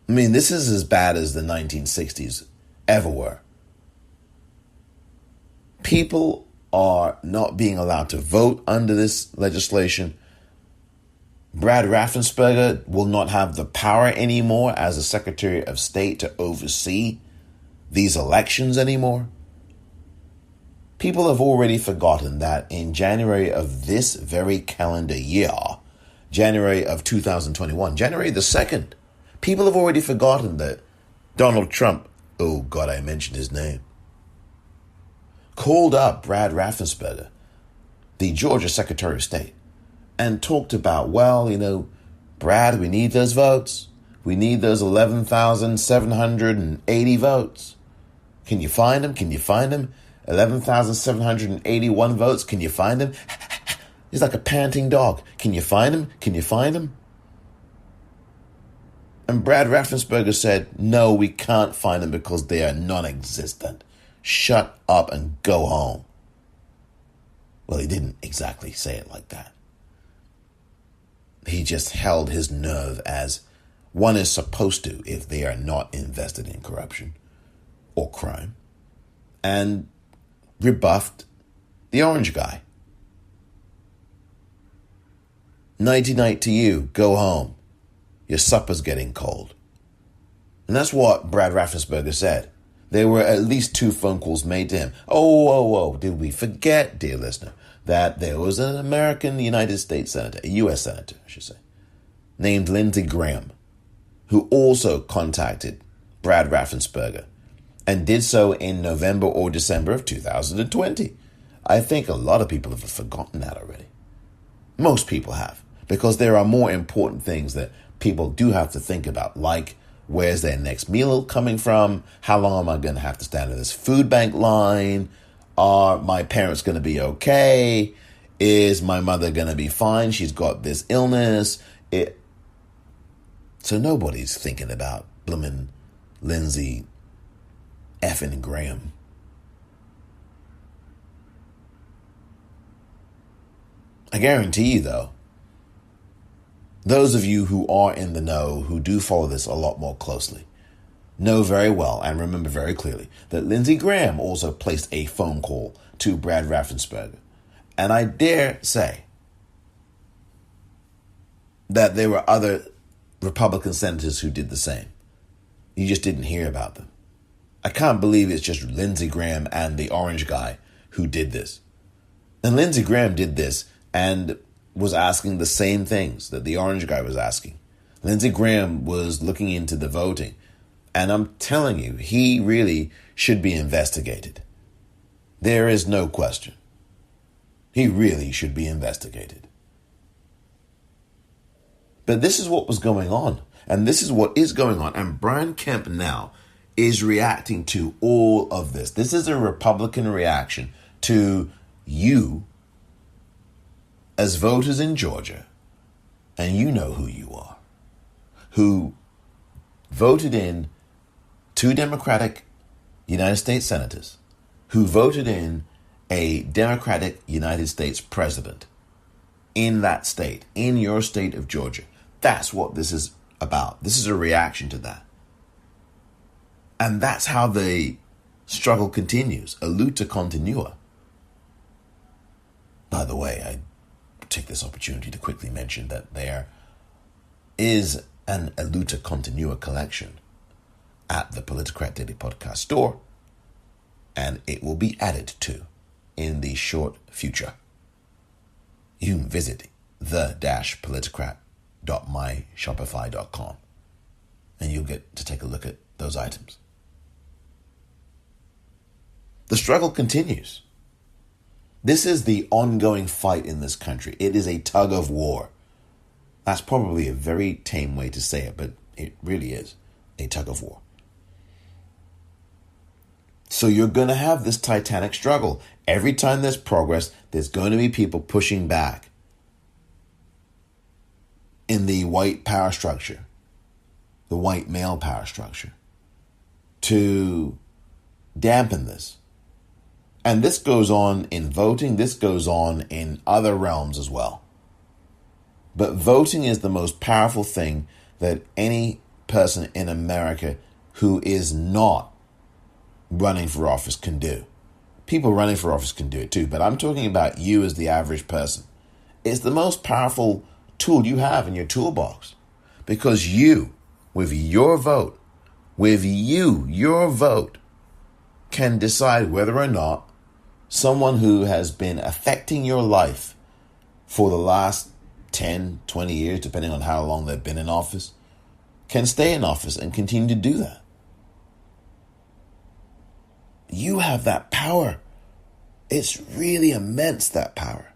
I mean, this is as bad as the 1960s ever were. People are not being allowed to vote under this legislation. Brad Raffensperger will not have the power anymore as a Secretary of State to oversee these elections anymore. People have already forgotten that in January of this very calendar year, January of 2021, January the 2nd, people have already forgotten that Donald Trump, oh God, I mentioned his name, called up Brad Raffensperger the Georgia Secretary of State, and talked about, well, Brad, we need those votes. We need those 11,780 votes. Can you find them? Can you find them? 11,781 votes. Can you find them? He's like a panting dog. Can you find them? Can you find them? And Brad Raffensperger said, no, we can't find them because they are non-existent. Shut up and go home. Well, he didn't exactly say it like that. He just held his nerve as one is supposed to if they are not invested in corruption or crime, and rebuffed the orange guy. Nighty night to you, go home. Your supper's getting cold. And that's what Brad Raffensperger said. There were at least 2 phone calls made to him. Oh, did we forget, dear listener, that there was an American United States Senator, a U.S. Senator, I should say, named Lindsey Graham, who also contacted Brad Raffensperger and did so in November or December of 2020. I think a lot of people have forgotten that already. Most people have, because there are more important things that people do have to think about, like where's their next meal coming from? How long am I going to have to stand in this food bank line? Are my parents going to be okay? Is my mother going to be fine? She's got this illness. So nobody's thinking about bloomin' Lindsey effing Graham. I guarantee you, though, those of you who are in the know, who do follow this a lot more closely, know very well and remember very clearly that Lindsey Graham also placed a phone call to Brad Raffensperger. And I dare say that there were other Republican senators who did the same. You just didn't hear about them. I can't believe it's just Lindsey Graham and the orange guy who did this. And Lindsey Graham did this and was asking the same things that the orange guy was asking. Lindsey Graham was looking into the voting. And I'm telling you, he really should be investigated. There is no question. He really should be investigated. But this is what was going on. And this is what is going on. And Brian Kemp now is reacting to all of this. This is a Republican reaction to you as voters in Georgia, and you know who you are, who voted in 2 Democratic United States senators, who voted in a Democratic United States president in that state, in your state of Georgia. That's what this is about. This is a reaction to that. And that's how the struggle continues, a luta continua. By the way, I take this opportunity to quickly mention that there is an A Luta Continua collection at the Politicrat Daily Podcast store, and it will be added to in the short future. You can visit the-politicrat.myshopify.com and you'll get to take a look at those items. The struggle continues. This is the ongoing fight in this country. It is a tug of war. That's probably a very tame way to say it, but it really is a tug of war. So you're going to have this titanic struggle. Every time there's progress, there's going to be people pushing back in the white power structure, the white male power structure, to dampen this. And this goes on in voting. This goes on in other realms as well. But voting is the most powerful thing that any person in America who is not running for office can do. People running for office can do it too, but I'm talking about you as the average person. It's the most powerful tool you have in your toolbox, because you, with your vote, your vote can decide whether or not someone who has been affecting your life for the last 10, 20 years, depending on how long they've been in office, can stay in office and continue to do that. You have that power. It's really immense, that power.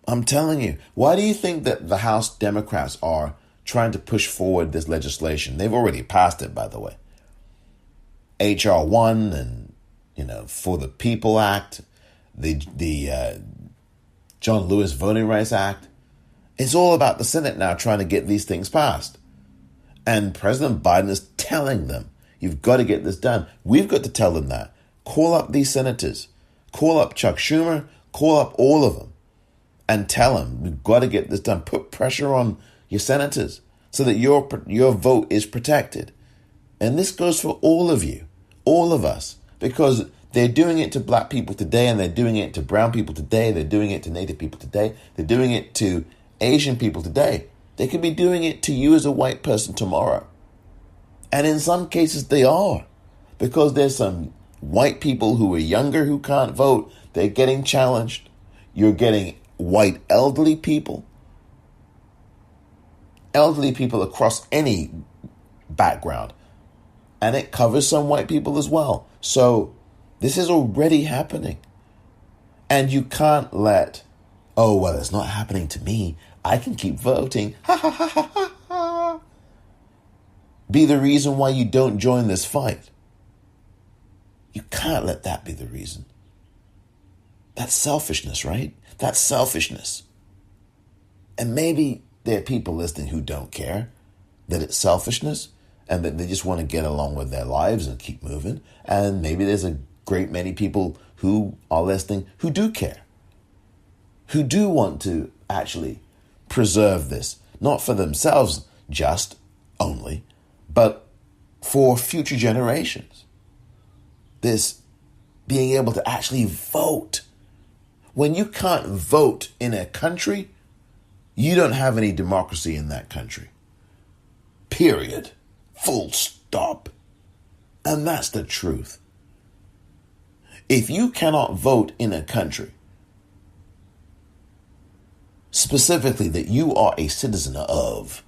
I'm telling you. Why do you think that the House Democrats are trying to push forward this legislation? They've already passed it, by the way. HR 1 and, For the People Act, the John Lewis Voting Rights Act. It's all about the Senate now trying to get these things passed. And President Biden is telling them, you've got to get this done. We've got to tell them that. Call up these senators. Call up Chuck Schumer. Call up all of them. And tell them, we've got to get this done. Put pressure on your senators so that your vote is protected. And this goes for all of you, all of us, because they're doing it to black people today, and they're doing it to brown people today. They're doing it to Native people today. They're doing it to Asian people today. They could be doing it to you as a white person tomorrow. And in some cases they are, because there's some white people who are younger who can't vote. They're getting challenged. You're getting white elderly people across any background. And it covers some white people as well. So this is already happening. And you can't let, it's not happening to me, I can keep voting, be the reason why you don't join this fight. You can't let that be the reason. That's selfishness, right? That's selfishness. And maybe there are people listening who don't care that it's selfishness and that they just want to get along with their lives and keep moving. And maybe there's a great many people who are listening who do care, who do want to actually preserve this, not for themselves just only, but for future generations. This being able to actually vote. When you can't vote in a country, you don't have any democracy in that country. Period. Full stop. And that's the truth. If you cannot vote in a country, specifically that you are a citizen of,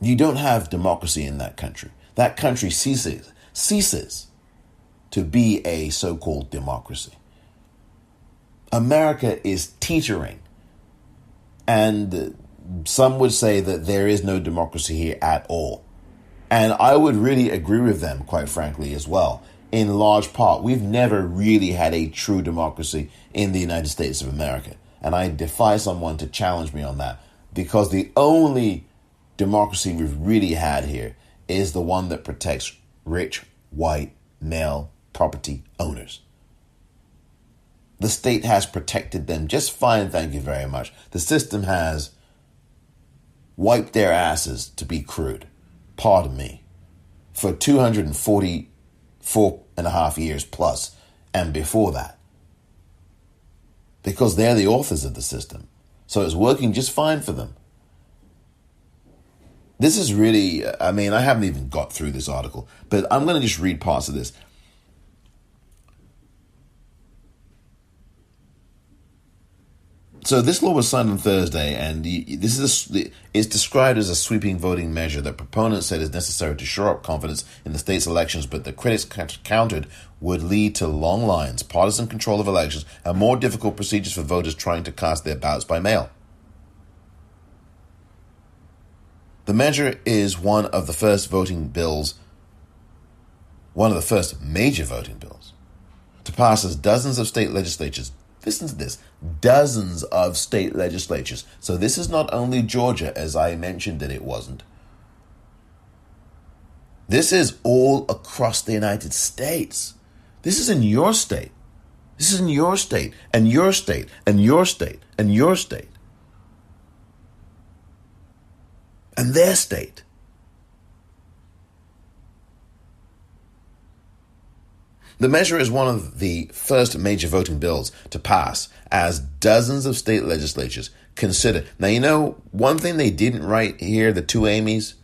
you don't have democracy in that country. That country ceases to be a so-called democracy. America is teetering, and some would say that there is no democracy here at all. And I would really agree with them, quite frankly, as well. In large part, we've never really had a true democracy in the United States of America. And I defy someone to challenge me on that, because the only democracy we've really had here is the one that protects rich, white, male property owners. The state has protected them just fine, thank you very much. The system has wiped their asses, to be crude, pardon me, for 244 and a half years plus, and before that. Because they're the authors of the system. So it's working just fine for them. This is really, I haven't even got through this article, but I'm going to just read parts of this. So this law was signed on Thursday, and it's described as a sweeping voting measure that proponents said is necessary to shore up confidence in the state's elections, but the critics countered would lead to long lines, partisan control of elections, and more difficult procedures for voters trying to cast their ballots by mail. The measure is one of the first major voting bills to pass as dozens of state legislatures. Listen to this, dozens of state legislatures. So this is not only Georgia, as I mentioned that it wasn't. This is all across the United States. This is in your state. This is in your state, and your state, and your state, and your state. And their state. The measure is one of the first major voting bills to pass as dozens of state legislatures consider. Now, one thing they didn't write here, the two Amy's,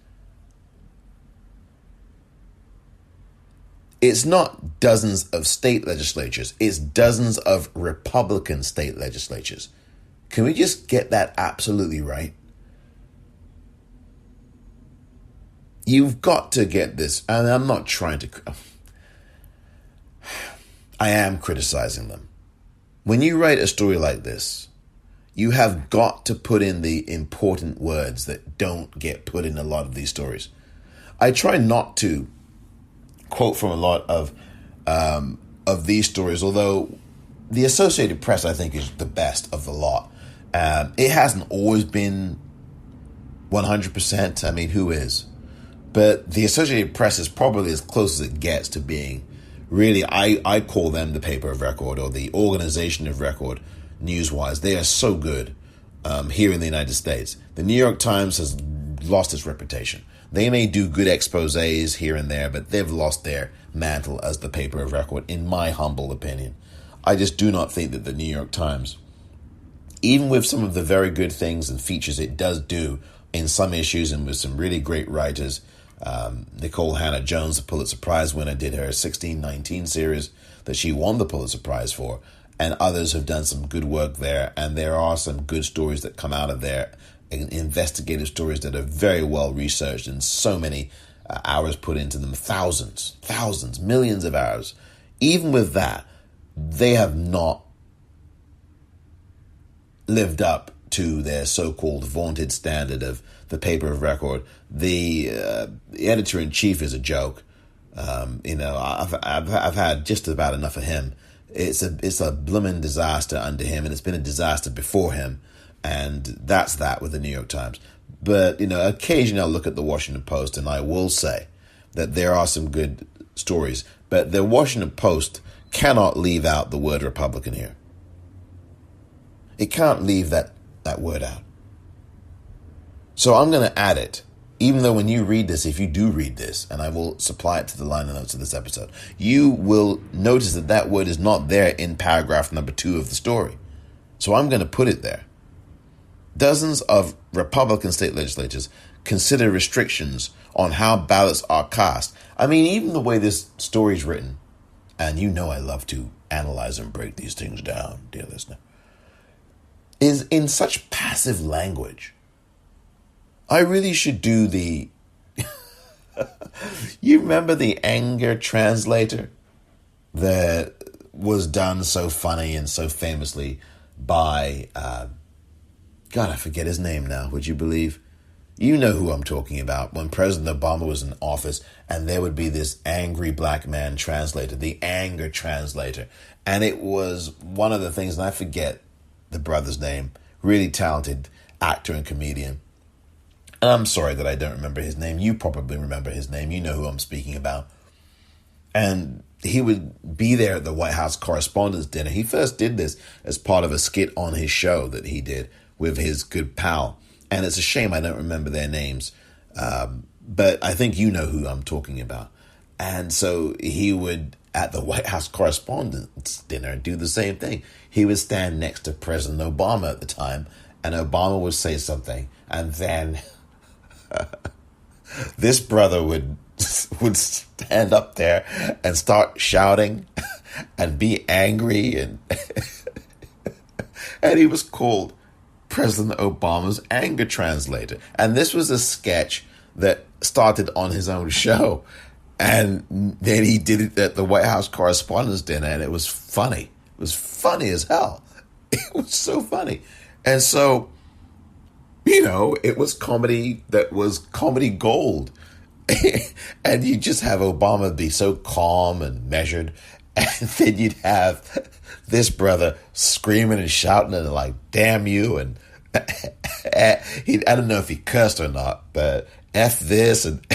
it's not dozens of state legislatures. It's dozens of Republican state legislatures. Can we just get that absolutely right? You've got to get this, and I'm not trying to... I am criticizing them. when you write a story like this, you have got to put in the important words that don't get put in a lot of these stories. I try not to quote from a lot of these stories, although the Associated Press, I think, is the best of the lot. It hasn't always been 100%. I mean, who is? But the Associated Press is probably as close as it gets to being really, I call them the paper of record, or the organization of record, news-wise. They are so good here in the United States. The New York Times has lost its reputation. They may do good exposés here and there, but they've lost their mantle as the paper of record, in my humble opinion. I just do not think that the New York Times, even with some of the very good things and features it does do in some issues and with some really great writers, Nicole Hannah-Jones, the Pulitzer Prize winner, did her 1619 series that she won the Pulitzer Prize for, and others have done some good work there, and there are some good stories that come out of there, investigative stories that are very well researched and so many hours put into them, thousands, millions of hours. Even with that, they have not lived up to their so-called vaunted standard of the paper of record. The editor-in-chief is a joke. I've had just about enough of him. It's a blooming disaster under him, and it's been a disaster before him, and that's that with the New York Times. But occasionally I'll look at the Washington Post, and I will say that there are some good stories, but the Washington Post cannot leave out the word Republican here. It can't leave that word out. So I'm going to add it, even though when you read this, if you do read this, and I will supply it to the liner notes of this episode, you will notice that word is not there in paragraph number 2 of the story. So I'm going to put it there. Dozens of Republican state legislators consider restrictions on how ballots are cast. I mean, even the way this story is written, and I love to analyze and break these things down, dear listener, is in such passive language. I really should do the... You remember the anger translator that was done so funny and so famously by... God, I forget his name now, would you believe? You know who I'm talking about. When President Obama was in office, and there would be this angry black man translator, the anger translator. And it was one of the things, and I forget the brother's name, really talented actor and comedian. And I'm sorry that I don't remember his name. You probably remember his name. You know who I'm speaking about. And he would be there at the White House Correspondents' Dinner. He first did this as part of a skit on his show that he did with his good pal. And it's a shame I don't remember their names. But I think you know who I'm talking about. And so he would, at the White House Correspondents' Dinner, do the same thing. He would stand next to President Obama at the time, and Obama would say something, and then this brother would stand up there and start shouting and be angry, and and he was called President Obama's anger translator. And this was a sketch that started on his own show, and then he did it at the White House Correspondents' Dinner, and it was funny. It was funny as hell. It was so funny. And so, it was comedy that was comedy gold. And you just have Obama be so calm and measured. And then you'd have this brother screaming and shouting and like, damn you. And I don't know if he cursed or not, but F this. And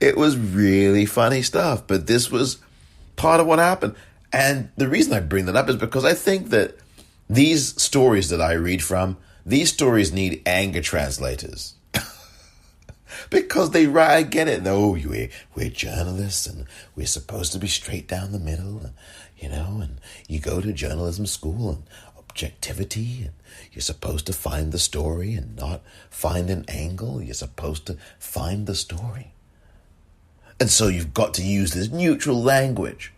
it was really funny stuff. But this was part of what happened. And the reason I bring that up is because I think that these stories that I read from, these stories need anger translators. Because I get it. Oh, we're journalists, and we're supposed to be straight down the middle, and you go to journalism school, and objectivity, and you're supposed to find the story and not find an angle. You're supposed to find the story. And so you've got to use this neutral language.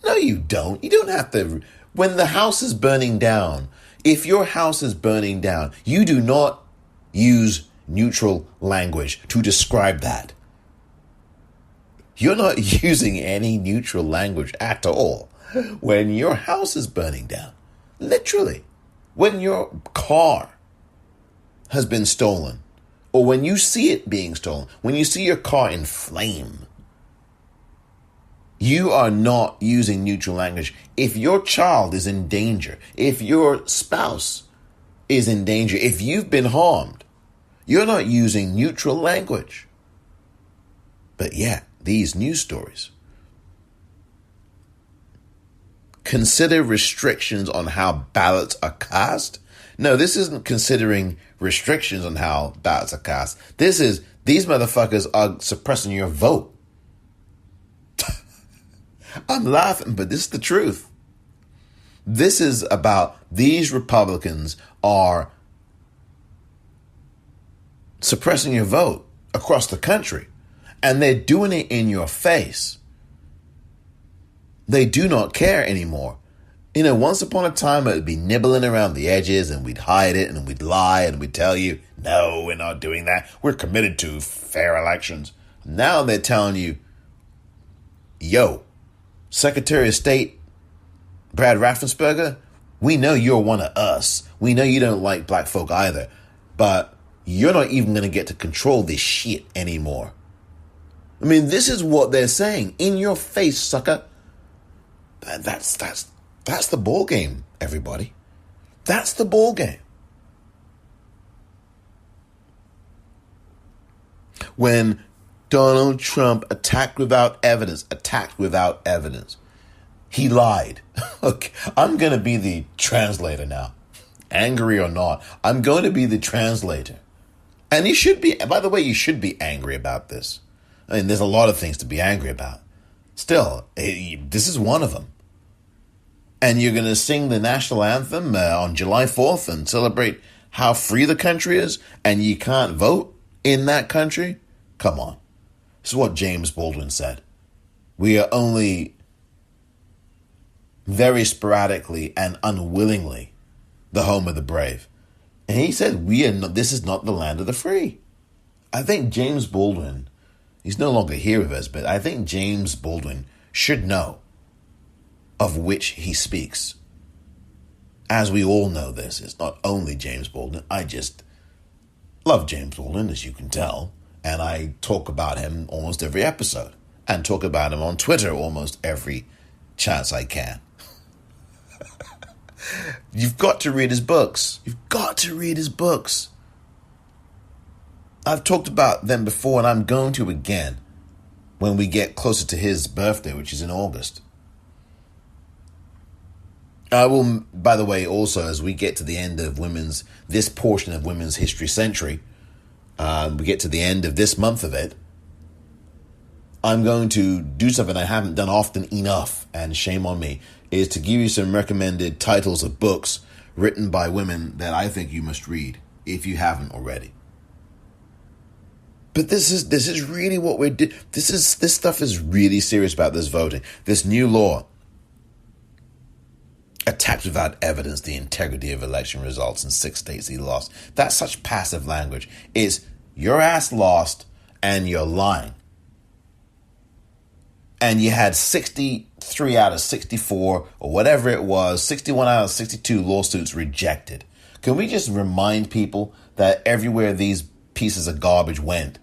No, you don't. You don't have to. When the house is burning down, if your house is burning down, you do not use neutral language to describe that. You're not using any neutral language at all. when your house is burning down, literally, when your car has been stolen, or when you see it being stolen, when you see your car in flame, you are not using neutral language. If your child is in danger, if your spouse is in danger, if you've been harmed, you're not using neutral language. But yet, these news stories consider restrictions on how ballots are cast. No, this isn't considering restrictions on how ballots are cast. This is, these motherfuckers are suppressing your vote. I'm laughing, but this is the truth. This is about these Republicans are suppressing your vote across the country, and they're doing it in your face. They do not care anymore. You know, once upon a time, it would be nibbling around the edges, and we'd hide it, and we'd lie, and we'd tell you, no, we're not doing that. We're committed to fair elections. Now they're telling you, yo, Secretary of State Brad Raffensperger, we know you're one of us. We know you don't like black folk either, but you're not even going to get to control this shit anymore. I mean, this is what they're saying in your face, sucker. That's the ball game, everybody. That's the ball game. When Donald Trump attacked without evidence, he lied. Okay, I'm going to be the translator now. Angry or not, I'm going to be the translator. And you should be, by the way, you should be angry about this. I mean, there's a lot of things to be angry about. Still, this is one of them. And you're going to sing the national anthem on July 4th and celebrate how free the country is, and you can't vote in that country? Come on. This is what James Baldwin said. We are only very sporadically and unwillingly the home of the brave. And he said, this is not the land of the free. I think James Baldwin, he's no longer here with us, but I think James Baldwin should know of which he speaks. As we all know this, it's not only James Baldwin. I just love James Baldwin, as you can tell. And I talk about him almost every episode. And talk about him on Twitter almost every chance I can. You've got to read his books. You've got to read his books. I've talked about them before, and I'm going to again when we get closer to his birthday, which is in August. I will, by the way, also, as we get to the end of this portion of Women's History Century, we get to the end of this month of it, I'm going to do something I haven't done often enough, and shame on me, is to give you some recommended titles of books written by women that I think you must read, if you haven't already. But this is really what we're doing. This stuff is really serious about this voting. This new law attacked without evidence the integrity of election results in 6 states he lost. That's such passive language. It's your ass lost and you're lying. And you had 63 out of 64 or whatever it was, 61 out of 62 lawsuits rejected. Can we just remind people that everywhere these pieces of garbage went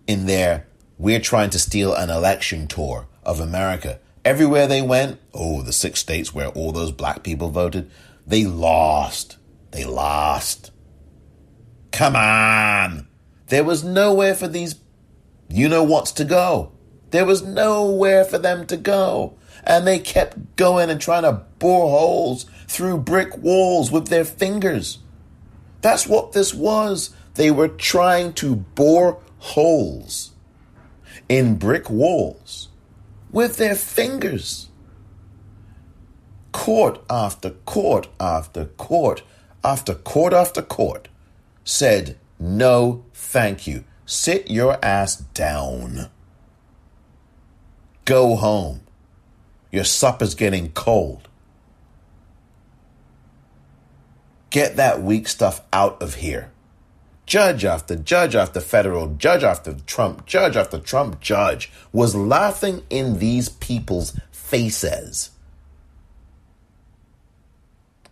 in there, we're trying to steal an election tour of America. Everywhere they went, the 6 states where all those black people voted, they lost. They lost. Come on. There was nowhere for these you-know-whats to go. There was nowhere for them to go. And they kept going and trying to bore holes through brick walls with their fingers. That's what this was. They were trying to bore holes in brick walls with their fingers. Court after court after court after court after court said, no, thank you. Sit your ass down. Go home. Your supper's getting cold. Get that weak stuff out of here. Judge after federal, judge after Trump judge was laughing in these people's faces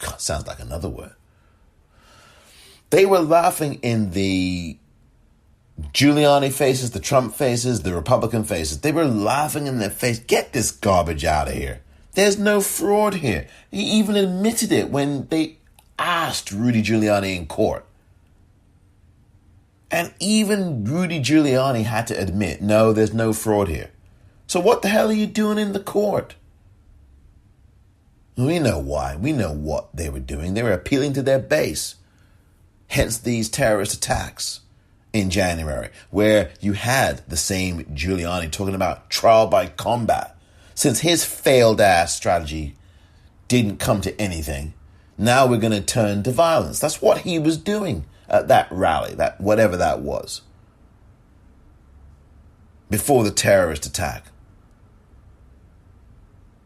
God, sounds like another word. They were laughing in the Giuliani faces, the Trump faces, the Republican faces. They were laughing in their face. Get this garbage out of here. There's no fraud here. He even admitted it when they asked Rudy Giuliani in court. And even Rudy Giuliani had to admit, no, there's no fraud here. So what the hell are you doing in the court? We know why. We know what they were doing. They were appealing to their base. Hence these terrorist attacks in January, where you had the same Giuliani talking about trial by combat. Since his failed ass strategy didn't come to anything, now we're going to turn to violence. That's what he was doing at that rally, that whatever that was, before the terrorist attack.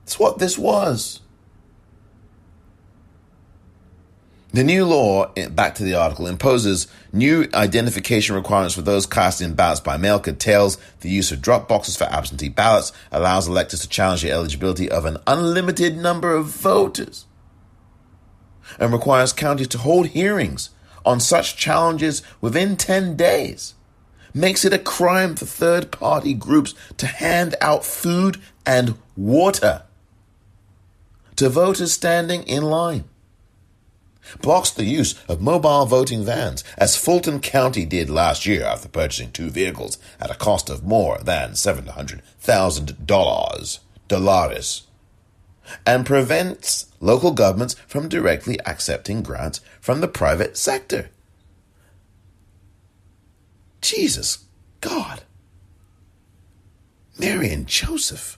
That's what this was. The new law, back to the article, imposes new identification requirements for those casting ballots by mail, curtails the use of drop boxes for absentee ballots, allows electors to challenge the eligibility of an unlimited number of voters, and requires counties to hold hearings on such challenges within 10 days. Makes it a crime for third-party groups to hand out food and water to voters standing in line. Blocks the use of mobile voting vans, as Fulton County did last year after purchasing 2 vehicles at a cost of more than $700,000, and prevents local governments from directly accepting grants from the private sector. Jesus God. Mary and Joseph.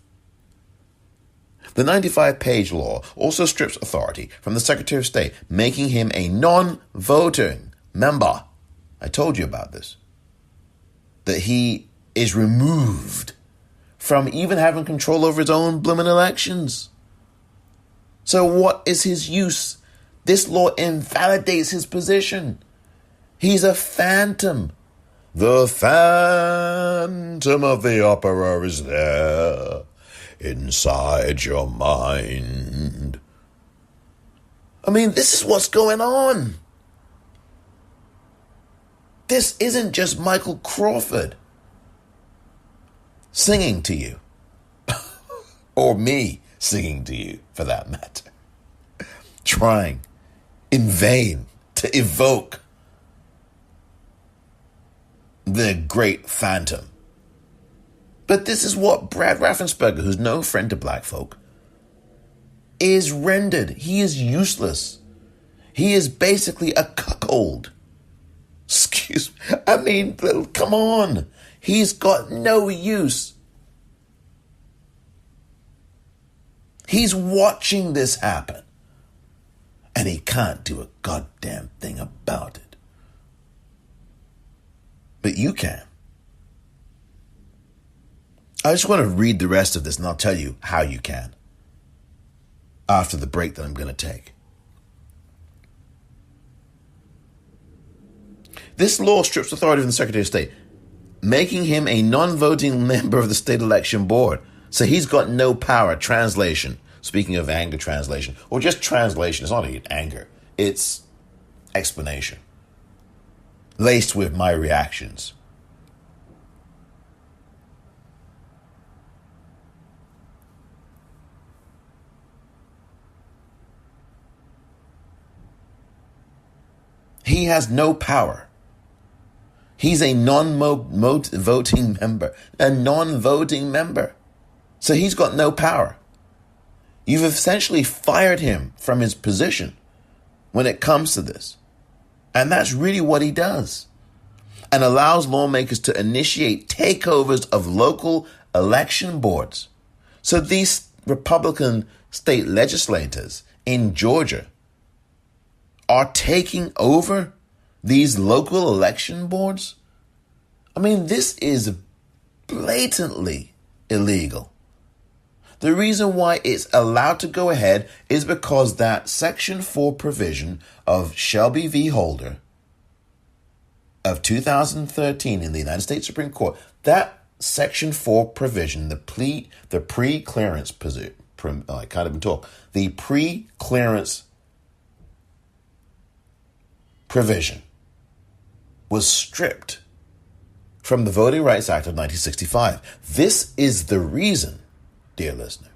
The 95-page law also strips authority from the Secretary of State, making him a non-voting member. I told you about this. That he is removed from even having control over his own blooming elections. So what is his use? This law invalidates his position. He's a phantom. The Phantom of the Opera is there, inside your mind. I mean, this is what's going on. This isn't just Michael Crawford singing to you. Or me singing to you, for that matter. Trying in vain to evoke the great phantom. But this is what Brad Raffensperger, who's no friend to black folk, is rendered. He is useless. He is basically a cuckold. Excuse me. I mean, come on. He's got no use. He's watching this happen. And he can't do a goddamn thing about it. But you can. I just want to read the rest of this and I'll tell you how you can after the break that I'm going to take. This law strips authority from the Secretary of State, making him a non-voting member of the state election board. So he's got no power. Translation. Speaking of anger translation, or just translation, it's not even anger. It's explanation. Laced with my reactions. He has no power. He's a non-voting member. A non-voting member. So he's got no power. You've essentially fired him from his position when it comes to this. And that's really what he does. And allows lawmakers to initiate takeovers of local election boards. So these Republican state legislators in Georgia are taking over these local election boards. I mean, this is blatantly illegal. The reason why it's allowed to go ahead is because that Section 4 provision of Shelby v. Holder of 2013 in the United States Supreme Court, that Section 4 provision, the pre-clearance the pre-clearance provision was stripped from the Voting Rights Act of 1965. This is the reason, dear listener,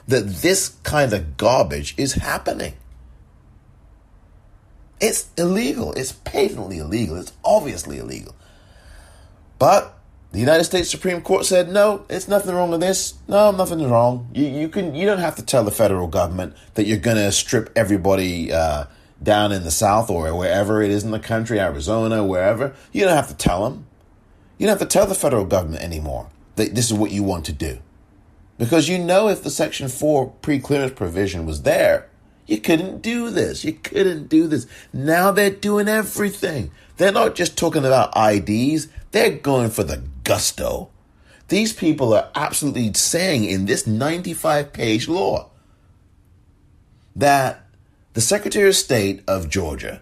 that this kind of garbage is happening. It's illegal. It's patently illegal. It's obviously illegal. But the United States Supreme Court said, no, it's nothing wrong with this. No, nothing is wrong. You don't have to tell the federal government that you're going to strip everybody down in the South or wherever it is in the country, Arizona, wherever. You don't have to tell them. You don't have to tell the federal government anymore that this is what you want to do. Because you know if the Section 4 pre-clearance provision was there, you couldn't do this. You couldn't do this. Now they're doing everything. They're not just talking about IDs. They're going for the gusto. These people are absolutely saying in this 95-page law that the Secretary of State of Georgia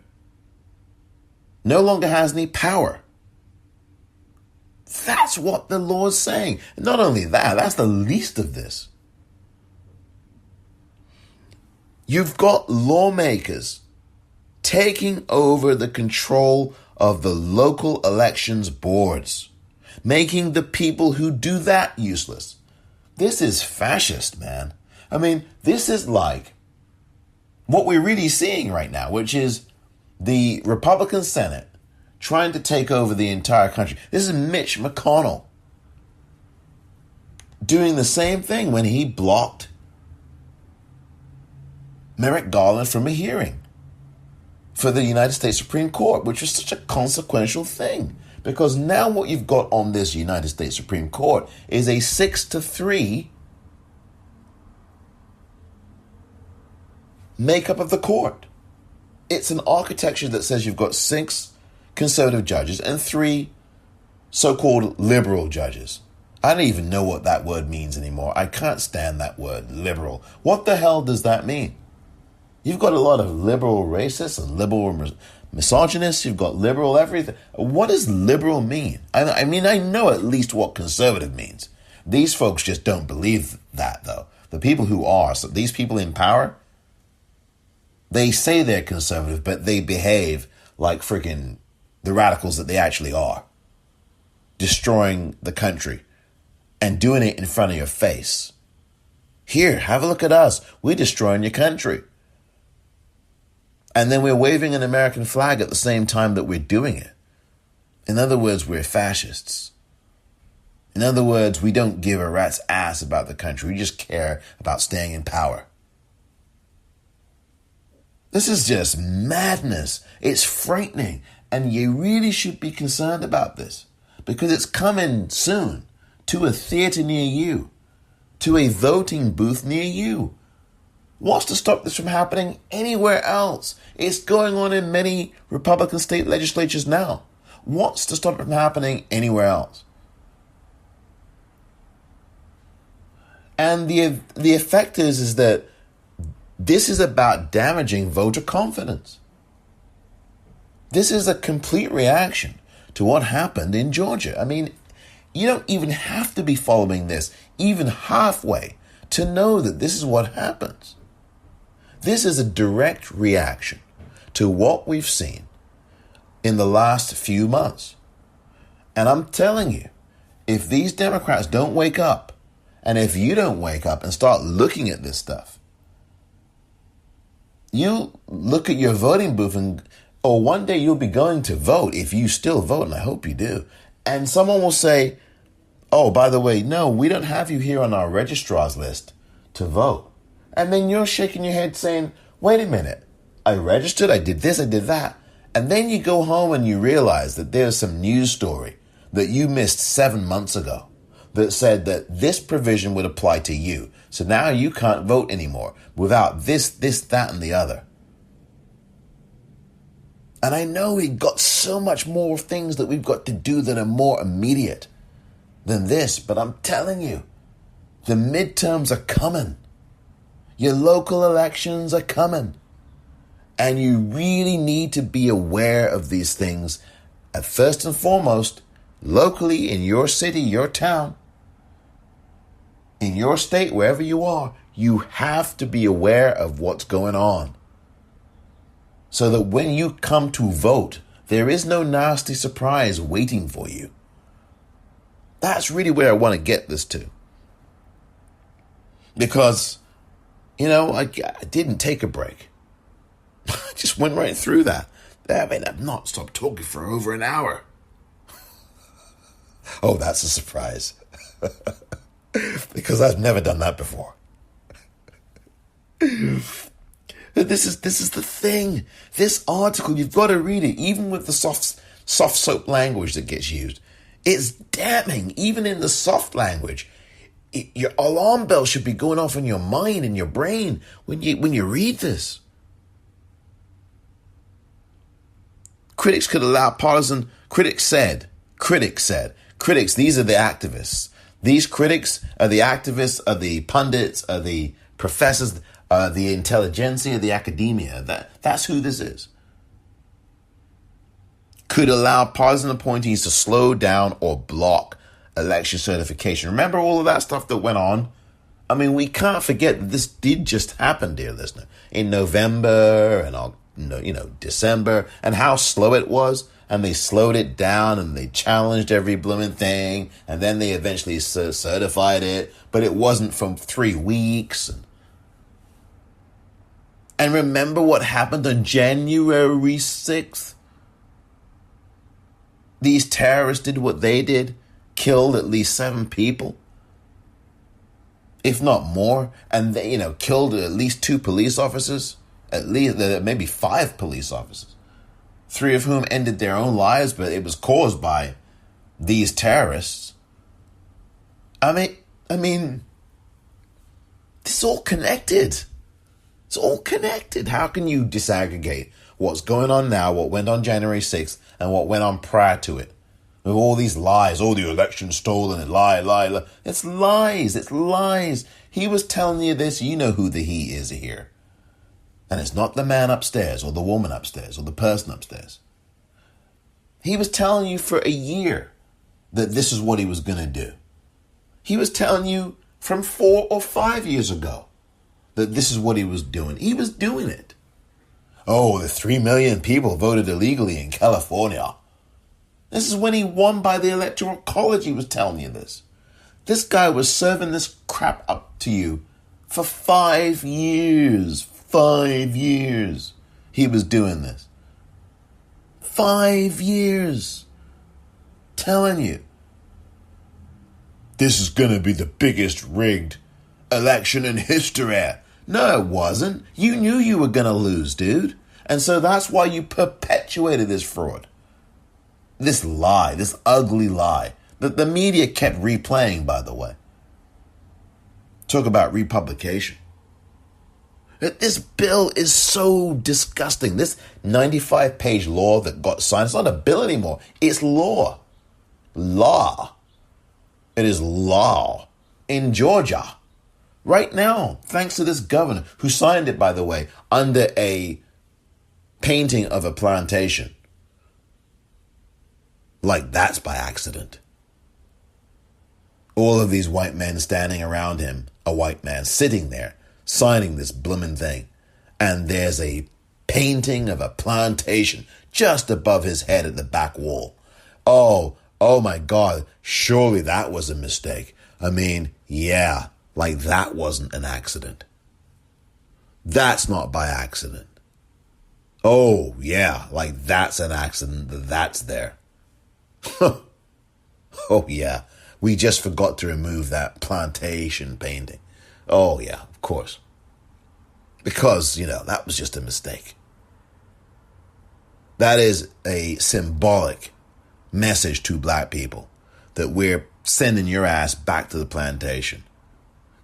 no longer has any power. That's what the law is saying. Not only that, that's the least of this. You've got lawmakers taking over the control of the local elections boards, making the people who do that useless. This is fascist, man. I mean, this is like what we're really seeing right now, which is the Republican Senate trying to take over the entire country. This is Mitch McConnell doing the same thing when he blocked Merrick Garland from a hearing for the United States Supreme Court, which was such a consequential thing. Because now what you've got on this United States Supreme Court is a 6-3 makeup of the court. It's an architecture that says you've got 6 conservative judges and 3 so-called liberal judges. I don't even know what that word means anymore. I can't stand that word, liberal. What the hell does that mean? You've got a lot of liberal racists and liberal misogynists. You've got liberal everything. What does liberal mean? I mean, I know at least what conservative means. These folks just don't believe that, though. The people who are, so these people in power, they say they're conservative, but they behave like freaking the radicals that they actually are. Destroying the country and doing it in front of your face. Here, have a look at us. We're destroying your country. And then we're waving an American flag at the same time that we're doing it. In other words, we're fascists. In other words, we don't give a rat's ass about the country. We just care about staying in power. This is just madness. It's frightening. And you really should be concerned about this because it's coming soon to a theater near you, to a voting booth near you. What's to stop this from happening anywhere else? It's going on in many Republican state legislatures now. What's to stop it from happening anywhere else? And the effect is that this is about damaging voter confidence. This is a complete reaction to what happened in Georgia. I mean, you don't even have to be following this even halfway to know that this is what happens. This is a direct reaction to what we've seen in the last few months. And I'm telling you, if these Democrats don't wake up, and if you don't wake up and start looking at this stuff, you look at your voting booth and, or one day you'll be going to vote if you still vote, and I hope you do. And someone will say, oh, by the way, no, we don't have you here on our registrar's list to vote. And then you're shaking your head saying, wait a minute, I registered, I did this, I did that. And then you go home and you realize that there's some news story that you missed 7 months ago that said that this provision would apply to you. So now you can't vote anymore without this, that, and the other. And I know we've got so much more things that we've got to do that are more immediate than this, but I'm telling you, the midterms are coming. Your local elections are coming. And you really need to be aware of these things. At first and foremost, locally in your city, your town, in your state, wherever you are, you have to be aware of what's going on. so that when you come to vote, there is no nasty surprise waiting for you. That's really where I want to get this to. Because, I didn't take a break. I just went right through that. I mean, I've not stopped talking for over an hour. Oh, that's a surprise. Because I've never done that before. This is the thing. This article, you've got to read it, even with the soft soap language that gets used. It's damning, even in the soft language. Your alarm bell should be going off in your mind and your brain when you read this. Critics could allow partisan. Critics, these are the activists. These critics are the activists, are the pundits, are the professors, the intelligentsia, the academia. That's who this is. Could allow partisan appointees to slow down or block election certification. Remember all of that stuff that went on? I mean, we can't forget that this did just happen, dear listener, in November and December, and how slow it was. And they slowed it down and they challenged every blooming thing. And then they eventually certified it. But it wasn't from 3 weeks. And remember what happened on January 6th? These terrorists did what they did. Killed at least 7 people. If not more. And they, killed at least 2 police officers. At least maybe 5 police officers. 3 of whom ended their own lives, but it was caused by these terrorists. I mean, it's all connected. It's all connected. How can you disaggregate what's going on now, what went on January 6th, and what went on prior to it? With all these lies, the election stolen, and lie. It's lies. He was telling you this. You know who the he is here. And it's not the man upstairs or the woman upstairs or the person upstairs. He was telling you for a year that this is what he was going to do. He was telling you from 4 or 5 years ago that this is what he was doing. He was doing it. Oh, the 3 million people voted illegally in California. This is when he won by the Electoral College. He was telling you this. This guy was serving this crap up to you for 5 years. 5 years he was doing this. 5 years. Telling you. This is going to be the biggest rigged election in history. No, it wasn't. You knew you were going to lose, dude. And so that's why you perpetuated this fraud. This lie, this ugly lie that the media kept replaying, by the way. Talk about republication. This bill is so disgusting. This 95-page law that got signed, it's not a bill anymore. It's law. Law. It is law in Georgia. Right now, thanks to this governor, who signed it, by the way, under a painting of a plantation. Like that's by accident. All of these white men standing around him, a white man sitting there, signing this bloomin' thing. And there's a painting of a plantation just above his head at the back wall. Oh my God, surely that was a mistake. I mean, yeah, like that wasn't an accident. That's not by accident. Oh yeah, like that's an accident that's there. Oh yeah, we just forgot to remove that plantation painting. Oh yeah, of course. Because, that was just a mistake. That is a symbolic message to black people that we're sending your ass back to the plantation.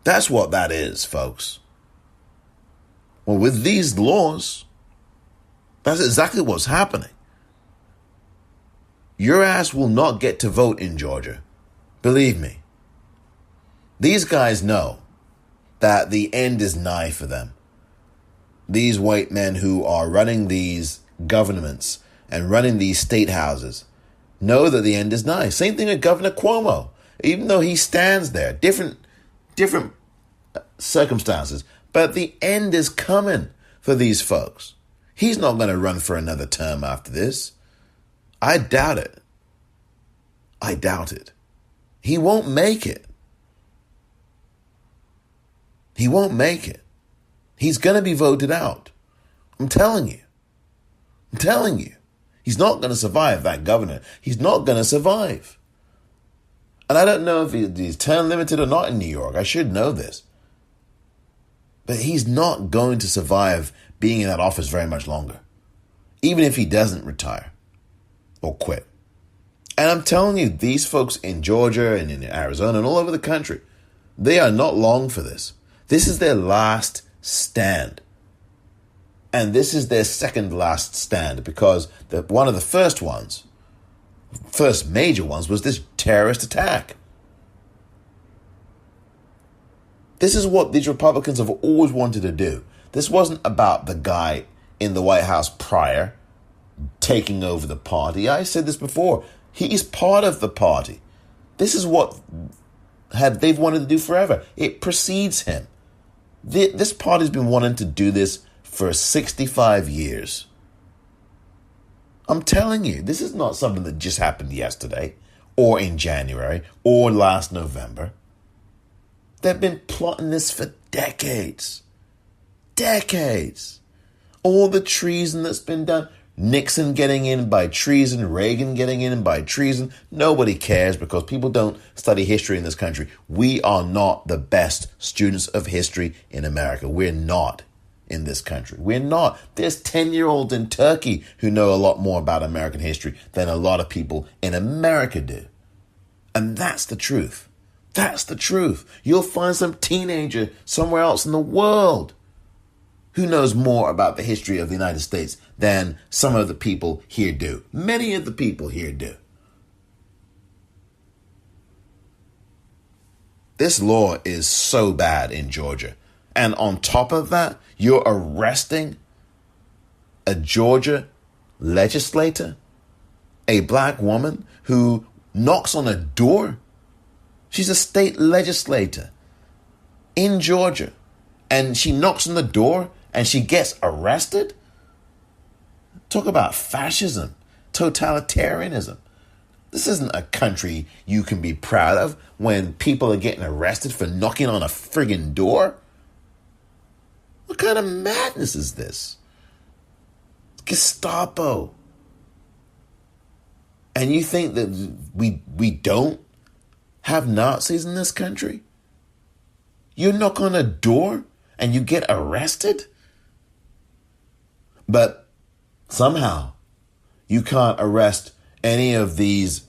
That's what that is, folks. Well, with these laws, that's exactly what's happening. Your ass will not get to vote in Georgia. Believe me. These guys know that the end is nigh for them. These white men who are running these governments and running these state houses know that the end is nigh. Same thing with Governor Cuomo. Even though he stands there, different circumstances, but the end is coming for these folks. He's not going to run for another term after this. I doubt it. I doubt it. He won't make it. He won't make it. He's going to be voted out. I'm telling you. I'm telling you. He's not going to survive, that governor. He's not going to survive. And I don't know if he's term limited or not in New York. I should know this. But he's not going to survive being in that office very much longer, even if he doesn't retire or quit. And I'm telling you, these folks in Georgia and in Arizona and all over the country, they are not long for this. This is their last stand. And this is their second last stand, because one of the first major ones was this terrorist attack. This is what these Republicans have always wanted to do. This wasn't about the guy in the White House prior taking over the party. I said this before. He's part of the party. This is what they've wanted to do forever. It precedes him. This party's been wanting to do this for 65 years. I'm telling you, this is not something that just happened yesterday or in January or last November. They've been plotting this for decades. Decades. All the treason that's been done. Nixon getting in by treason, Reagan getting in by treason. Nobody cares, because people don't study history in this country. We are not the best students of history in America. We're not in this country. We're not. There's 10-year-olds in Turkey who know a lot more about American history than a lot of people in America do. And that's the truth. That's the truth. You'll find some teenager somewhere else in the world who knows more about the history of the United States than some of the people here do. Many of the people here do. This law is so bad in Georgia. And on top of that, you're arresting a Georgia legislator, a black woman who knocks on a door. She's a state legislator in Georgia, and she knocks on the door and she gets arrested? Talk about fascism, totalitarianism. This isn't a country you can be proud of when people are getting arrested for knocking on a friggin' door. What kind of madness is this? Gestapo. And you think that we don't have Nazis in this country? You knock on a door and you get arrested? But somehow you can't arrest any of these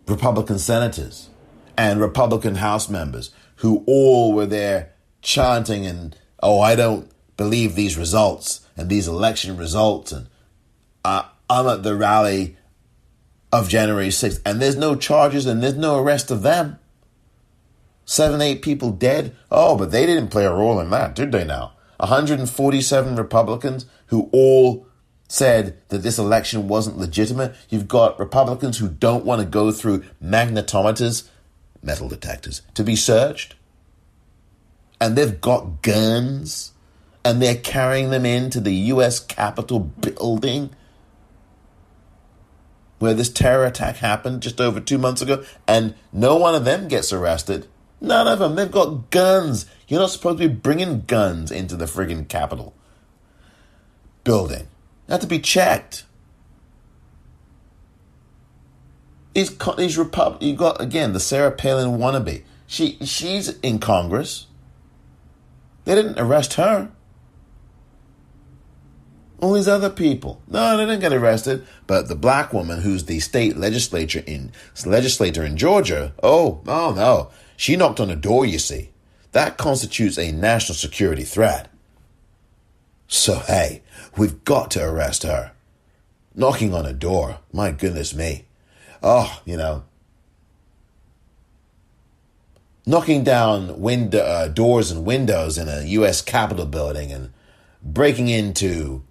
Republican senators and Republican House members who all were there chanting and, oh, I don't believe these results and these election results, and I'm at the rally of January 6th, and there's no charges and there's no arrest of them. 7, 8 people dead. Oh, but they didn't play a role in that, did they now? 147 Republicans who all said that this election wasn't legitimate. You've got Republicans who don't want to go through magnetometers, metal detectors, to be searched. And they've got guns, and they're carrying them into the U.S. Capitol building where this terror attack happened just over 2 months ago, and no one of them gets arrested. None of them. They've got guns. You're not supposed to be bringing guns into the friggin' Capitol building. They have to be checked. You got, again, the Sarah Palin wannabe. She's in Congress. They didn't arrest her. All these other people. No, they didn't get arrested. But the black woman who's the state legislator in Georgia, oh no. She knocked on a door, you see. That constitutes a national security threat. So, hey, we've got to arrest her. Knocking on a door. My goodness me. Oh, knocking down doors and windows in a U.S. Capitol building and breaking into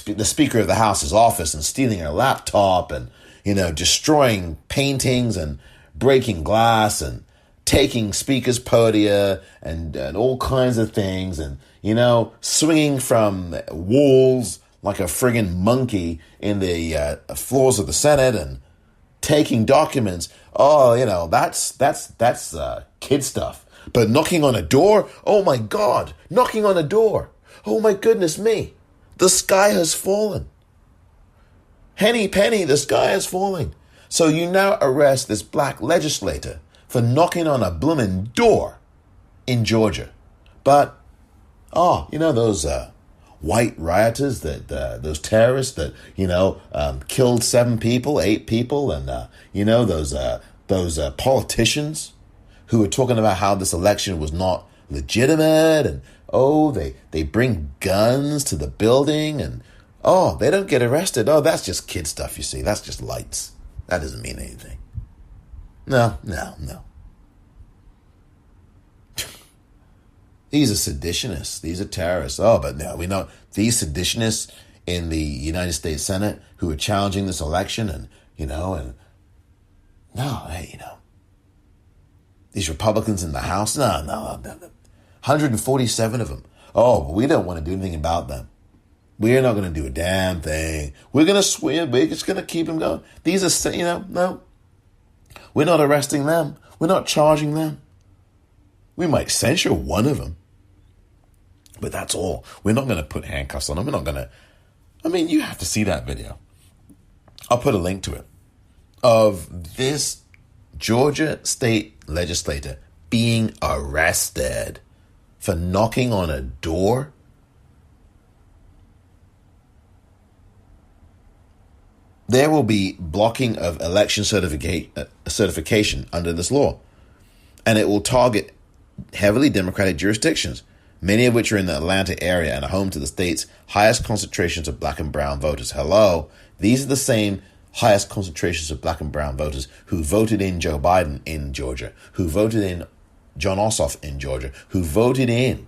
the Speaker of the House's office and stealing her laptop and, destroying paintings and breaking glass and taking speakers' podia and all kinds of things and, swinging from walls like a friggin' monkey in the floors of the Senate and taking documents. Oh, that's kid stuff. But knocking on a door? Oh my God, knocking on a door. Oh my goodness me. The sky has fallen. Henny penny, the sky is falling. So you now arrest this black legislator for knocking on a blooming door in Georgia. But, those white rioters, those terrorists that, killed 7 people, 8 people, and, those politicians who were talking about how this election was not legitimate, and, they bring guns to the building, and, they don't get arrested. Oh, that's just kid stuff, you see. That's just lights. That doesn't mean anything. No. These are seditionists. These are terrorists. Oh, but no, we know these seditionists in the United States Senate who are challenging this election these Republicans in the House. No. 147 of them. Oh, but we don't want to do anything about them. We're not going to do a damn thing. We're going to swim. We're just going to keep them going. These are, no. We're not arresting them. We're not charging them. We might censure one of them, but that's all. We're not going to put handcuffs on them. We're not going to, you have to see that video. I'll put a link to it of this Georgia state legislator being arrested for knocking on a door. There will be blocking of election certification under this law, and it will target heavily Democratic jurisdictions, many of which are in the Atlanta area and are home to the state's highest concentrations of black and brown voters. Hello, these are the same highest concentrations of black and brown voters who voted in Joe Biden in Georgia, who voted in Jon Ossoff in Georgia, who voted in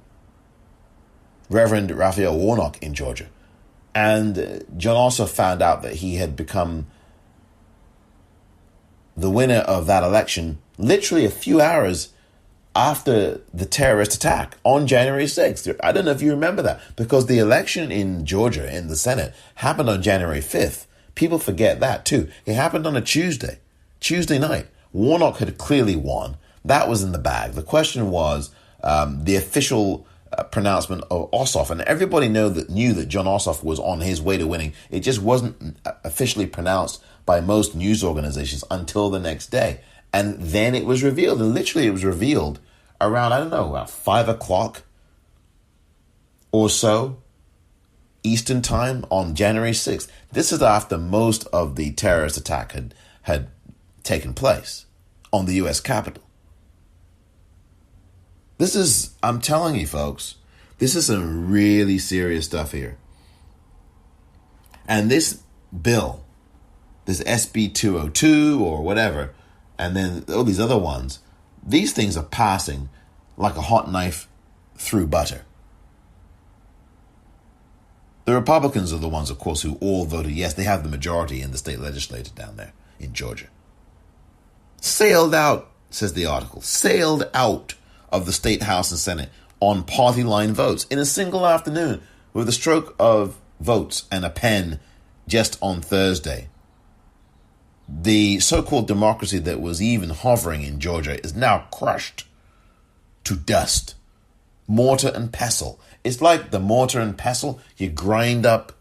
Reverend Raphael Warnock in Georgia. And Jon Ossoff found out that he had become the winner of that election literally a few hours after the terrorist attack on January 6th. I don't know if you remember that, because the election in Georgia in the Senate happened on January 5th. People forget that too. It happened on a Tuesday night. Warnock had clearly won. That was in the bag. The question was the official pronouncement of Ossoff, and everybody knew that Jon Ossoff was on his way to winning. It just wasn't officially pronounced by most news organizations until the next day. And then it was revealed, and literally it was revealed around, about 5 o'clock or so Eastern time on January 6th. This is after most of the terrorist attack had taken place on the U.S. Capitol. I'm telling you folks, this is some really serious stuff here. And this bill, this SB 202 or whatever, and then all these other ones, these things are passing like a hot knife through butter. The Republicans are the ones, of course, who all voted yes. They have the majority in the state legislature down there in Georgia. Sailed out, says the article, sailed out of the state House and Senate on party line votes in a single afternoon with a stroke of votes and a pen just on Thursday. The so-called democracy that was even hovering in Georgia is now crushed to dust. Mortar and pestle. It's like the mortar and pestle. You grind up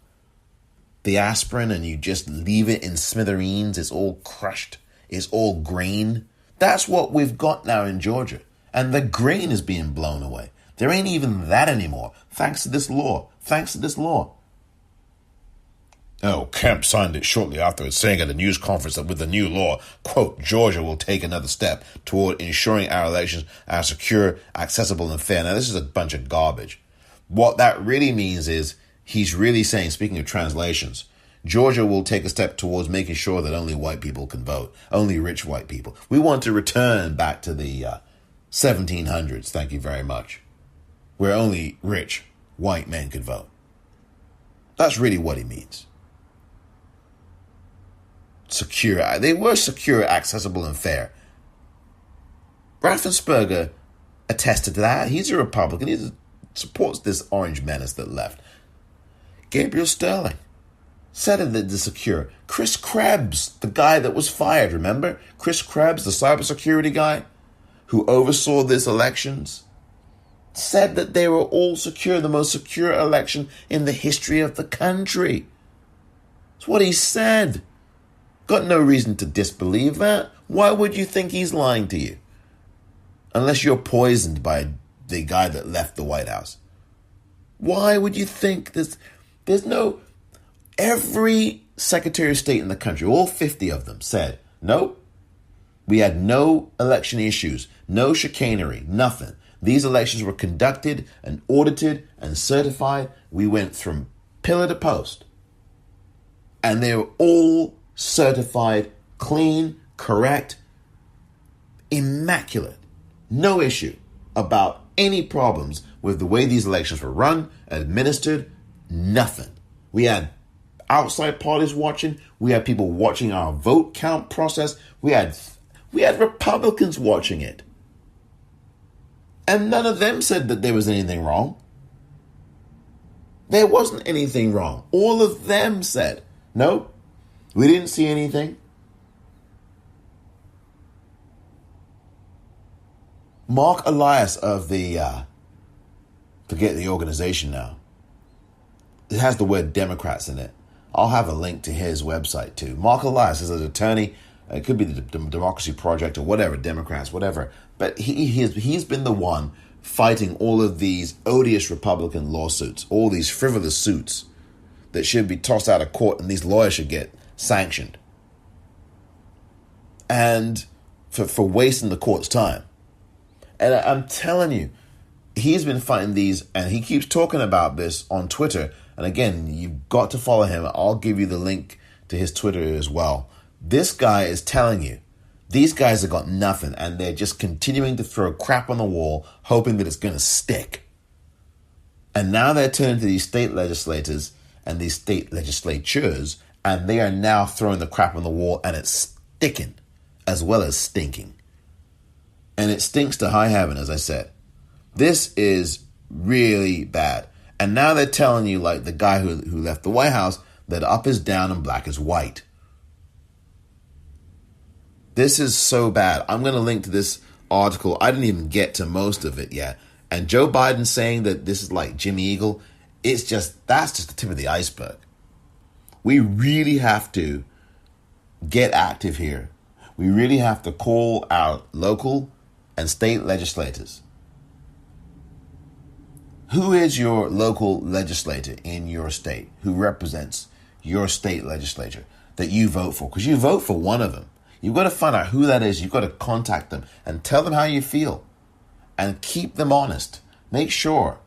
the aspirin and you just leave it in smithereens. It's all crushed. It's all grain. That's what we've got now in Georgia. And the grain is being blown away. There ain't even that anymore. Thanks to this law. Oh, Kemp signed it shortly afterwards, saying at a news conference that with the new law, quote, Georgia will take another step toward ensuring our elections are secure, accessible, and fair. Now, this is a bunch of garbage. What that really means is he's really saying, speaking of translations, Georgia will take a step towards making sure that only white people can vote, only rich white people. We want to return back to the 1700s, thank you very much, where only rich white men could vote. That's really what he means. Secure. They were secure, accessible, and fair. Raffensperger attested to that. He's a Republican. He's a supports this orange menace that left. Gabriel Sterling said that they're secure. Chris Krebs, the guy that was fired, remember? Chris Krebs, the cybersecurity guy who oversaw these elections, said that they were all secure, the most secure election in the history of the country. That's what he said. Got no reason to disbelieve that. Why would you think he's lying to you? Unless you're poisoned by the guy that left the White House. Why would you think this? There's no... Every Secretary of State in the country, all 50 of them, said, nope, we had no election issues, no chicanery, nothing. These elections were conducted and audited and certified. We went from pillar to post. And they were all certified, clean, correct, immaculate. No issue about any problems with the way these elections were run, administered, nothing. We had outside parties watching. We had people watching our vote count process. We had Republicans watching it. And none of them said that there was anything wrong. There wasn't anything wrong. All of them said, no, we didn't see anything. Mark Elias of the, forget the organization now. It has the word Democrats in it. I'll have a link to his website too. Mark Elias is an attorney. It could be the Democracy Project or whatever, Democrats, whatever. But he's been the one fighting all of these odious Republican lawsuits, all these frivolous suits that should be tossed out of court, and these lawyers should get sanctioned. And for wasting the court's time. And I'm telling you, he's been fighting these, and he keeps talking about this on Twitter. And again, you've got to follow him. I'll give you the link to his Twitter as well. This guy is telling you, these guys have got nothing, and they're just continuing to throw crap on the wall, hoping that it's going to stick. And now they're turning to these state legislators and these state legislatures, and they are now throwing the crap on the wall, and it's sticking as well as stinking. And it stinks to high heaven, as I said. This is really bad. And now they're telling you, like the guy who left the White House, that up is down and black is white. This is so bad. I'm going to link to this article. I didn't even get to most of it yet. And Joe Biden saying that this is like Jimmy Eagle, that's just the tip of the iceberg. We really have to get active here. We really have to call our local and state legislators. Who is your local legislator in your state who represents your state legislature that you vote for? Because you vote for one of them. You've got to find out who that is. You've got to contact them and tell them how you feel and keep them honest. Make sure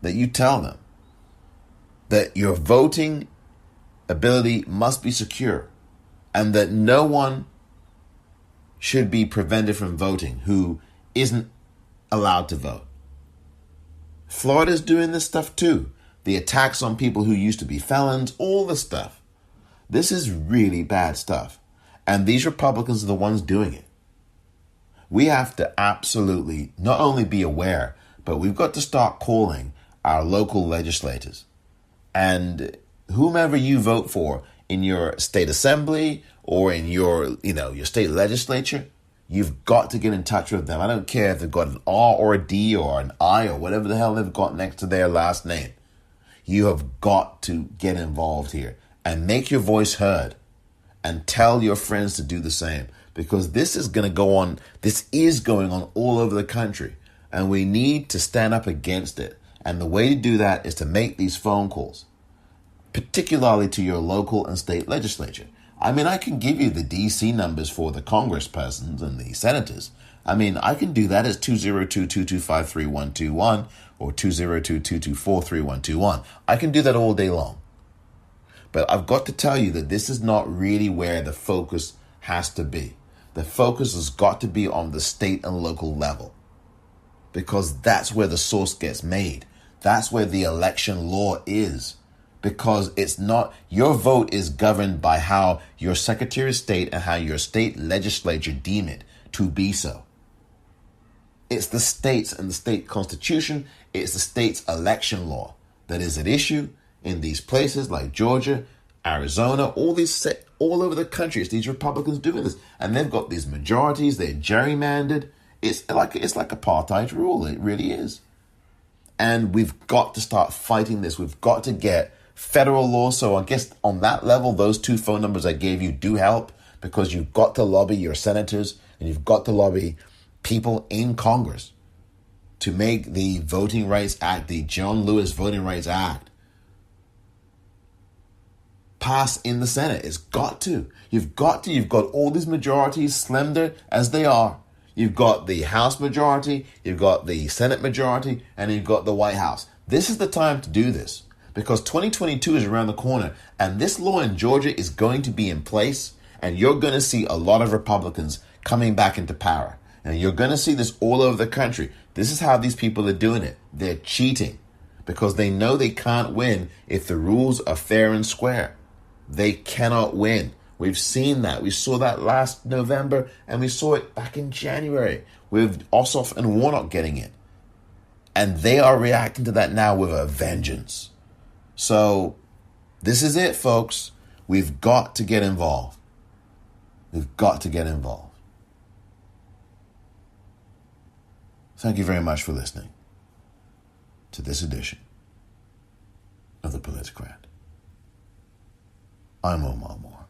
that you tell them that your voting ability must be secure and that no one should be prevented from voting who isn't allowed to vote. Florida's doing this stuff too. The attacks on people who used to be felons, all the stuff. This is really bad stuff. And these Republicans are the ones doing it. We have to absolutely not only be aware, but we've got to start calling our local legislators. And whomever you vote for in your state assembly or in your state legislature, you've got to get in touch with them. I don't care if they've got an R or a D or an I or whatever the hell they've got next to their last name. You have got to get involved here and make your voice heard and tell your friends to do the same, because this is going to go on. This is going on all over the country, and we need to stand up against it. And the way to do that is to make these phone calls, particularly to your local and state legislature. I mean, I can give you the DC numbers for the congresspersons and the senators. I mean, I can do that as 202-225-3121 or 202-224-3121. I can do that all day long. But I've got to tell you that this is not really where the focus has to be. The focus has got to be on the state and local level, because that's where the source gets made. That's where the election law is. Because it's not, your vote is governed by how your Secretary of State and how your state legislature deem it to be so. It's the states and the state constitution. It's the state's election law that is at issue in these places like Georgia, Arizona, all over the country. It's these Republicans doing this, and they've got these majorities. They're gerrymandered. It's like apartheid rule. It really is. And we've got to start fighting this. We've got to get federal law. So I guess on that level, those 2 phone numbers I gave you do help, because you've got to lobby your senators and you've got to lobby people in Congress to make the Voting Rights Act, the John Lewis Voting Rights Act, pass in the Senate. It's got to. You've got all these majorities, slender as they are. You've got the House majority, you've got the Senate majority, and you've got the White House. This is the time to do this, because 2022 is around the corner, and this law in Georgia is going to be in place, and you're going to see a lot of Republicans coming back into power. And you're going to see this all over the country. This is how these people are doing it. They're cheating because they know they can't win if the rules are fair and square. They cannot win. We've seen that. We saw that last November, and we saw it back in January with Ossoff and Warnock getting it. And they are reacting to that now with a vengeance. So this is it, folks. We've got to get involved. We've got to get involved. Thank you very much for listening to this edition of the Politicrat. I'm Omar Moore.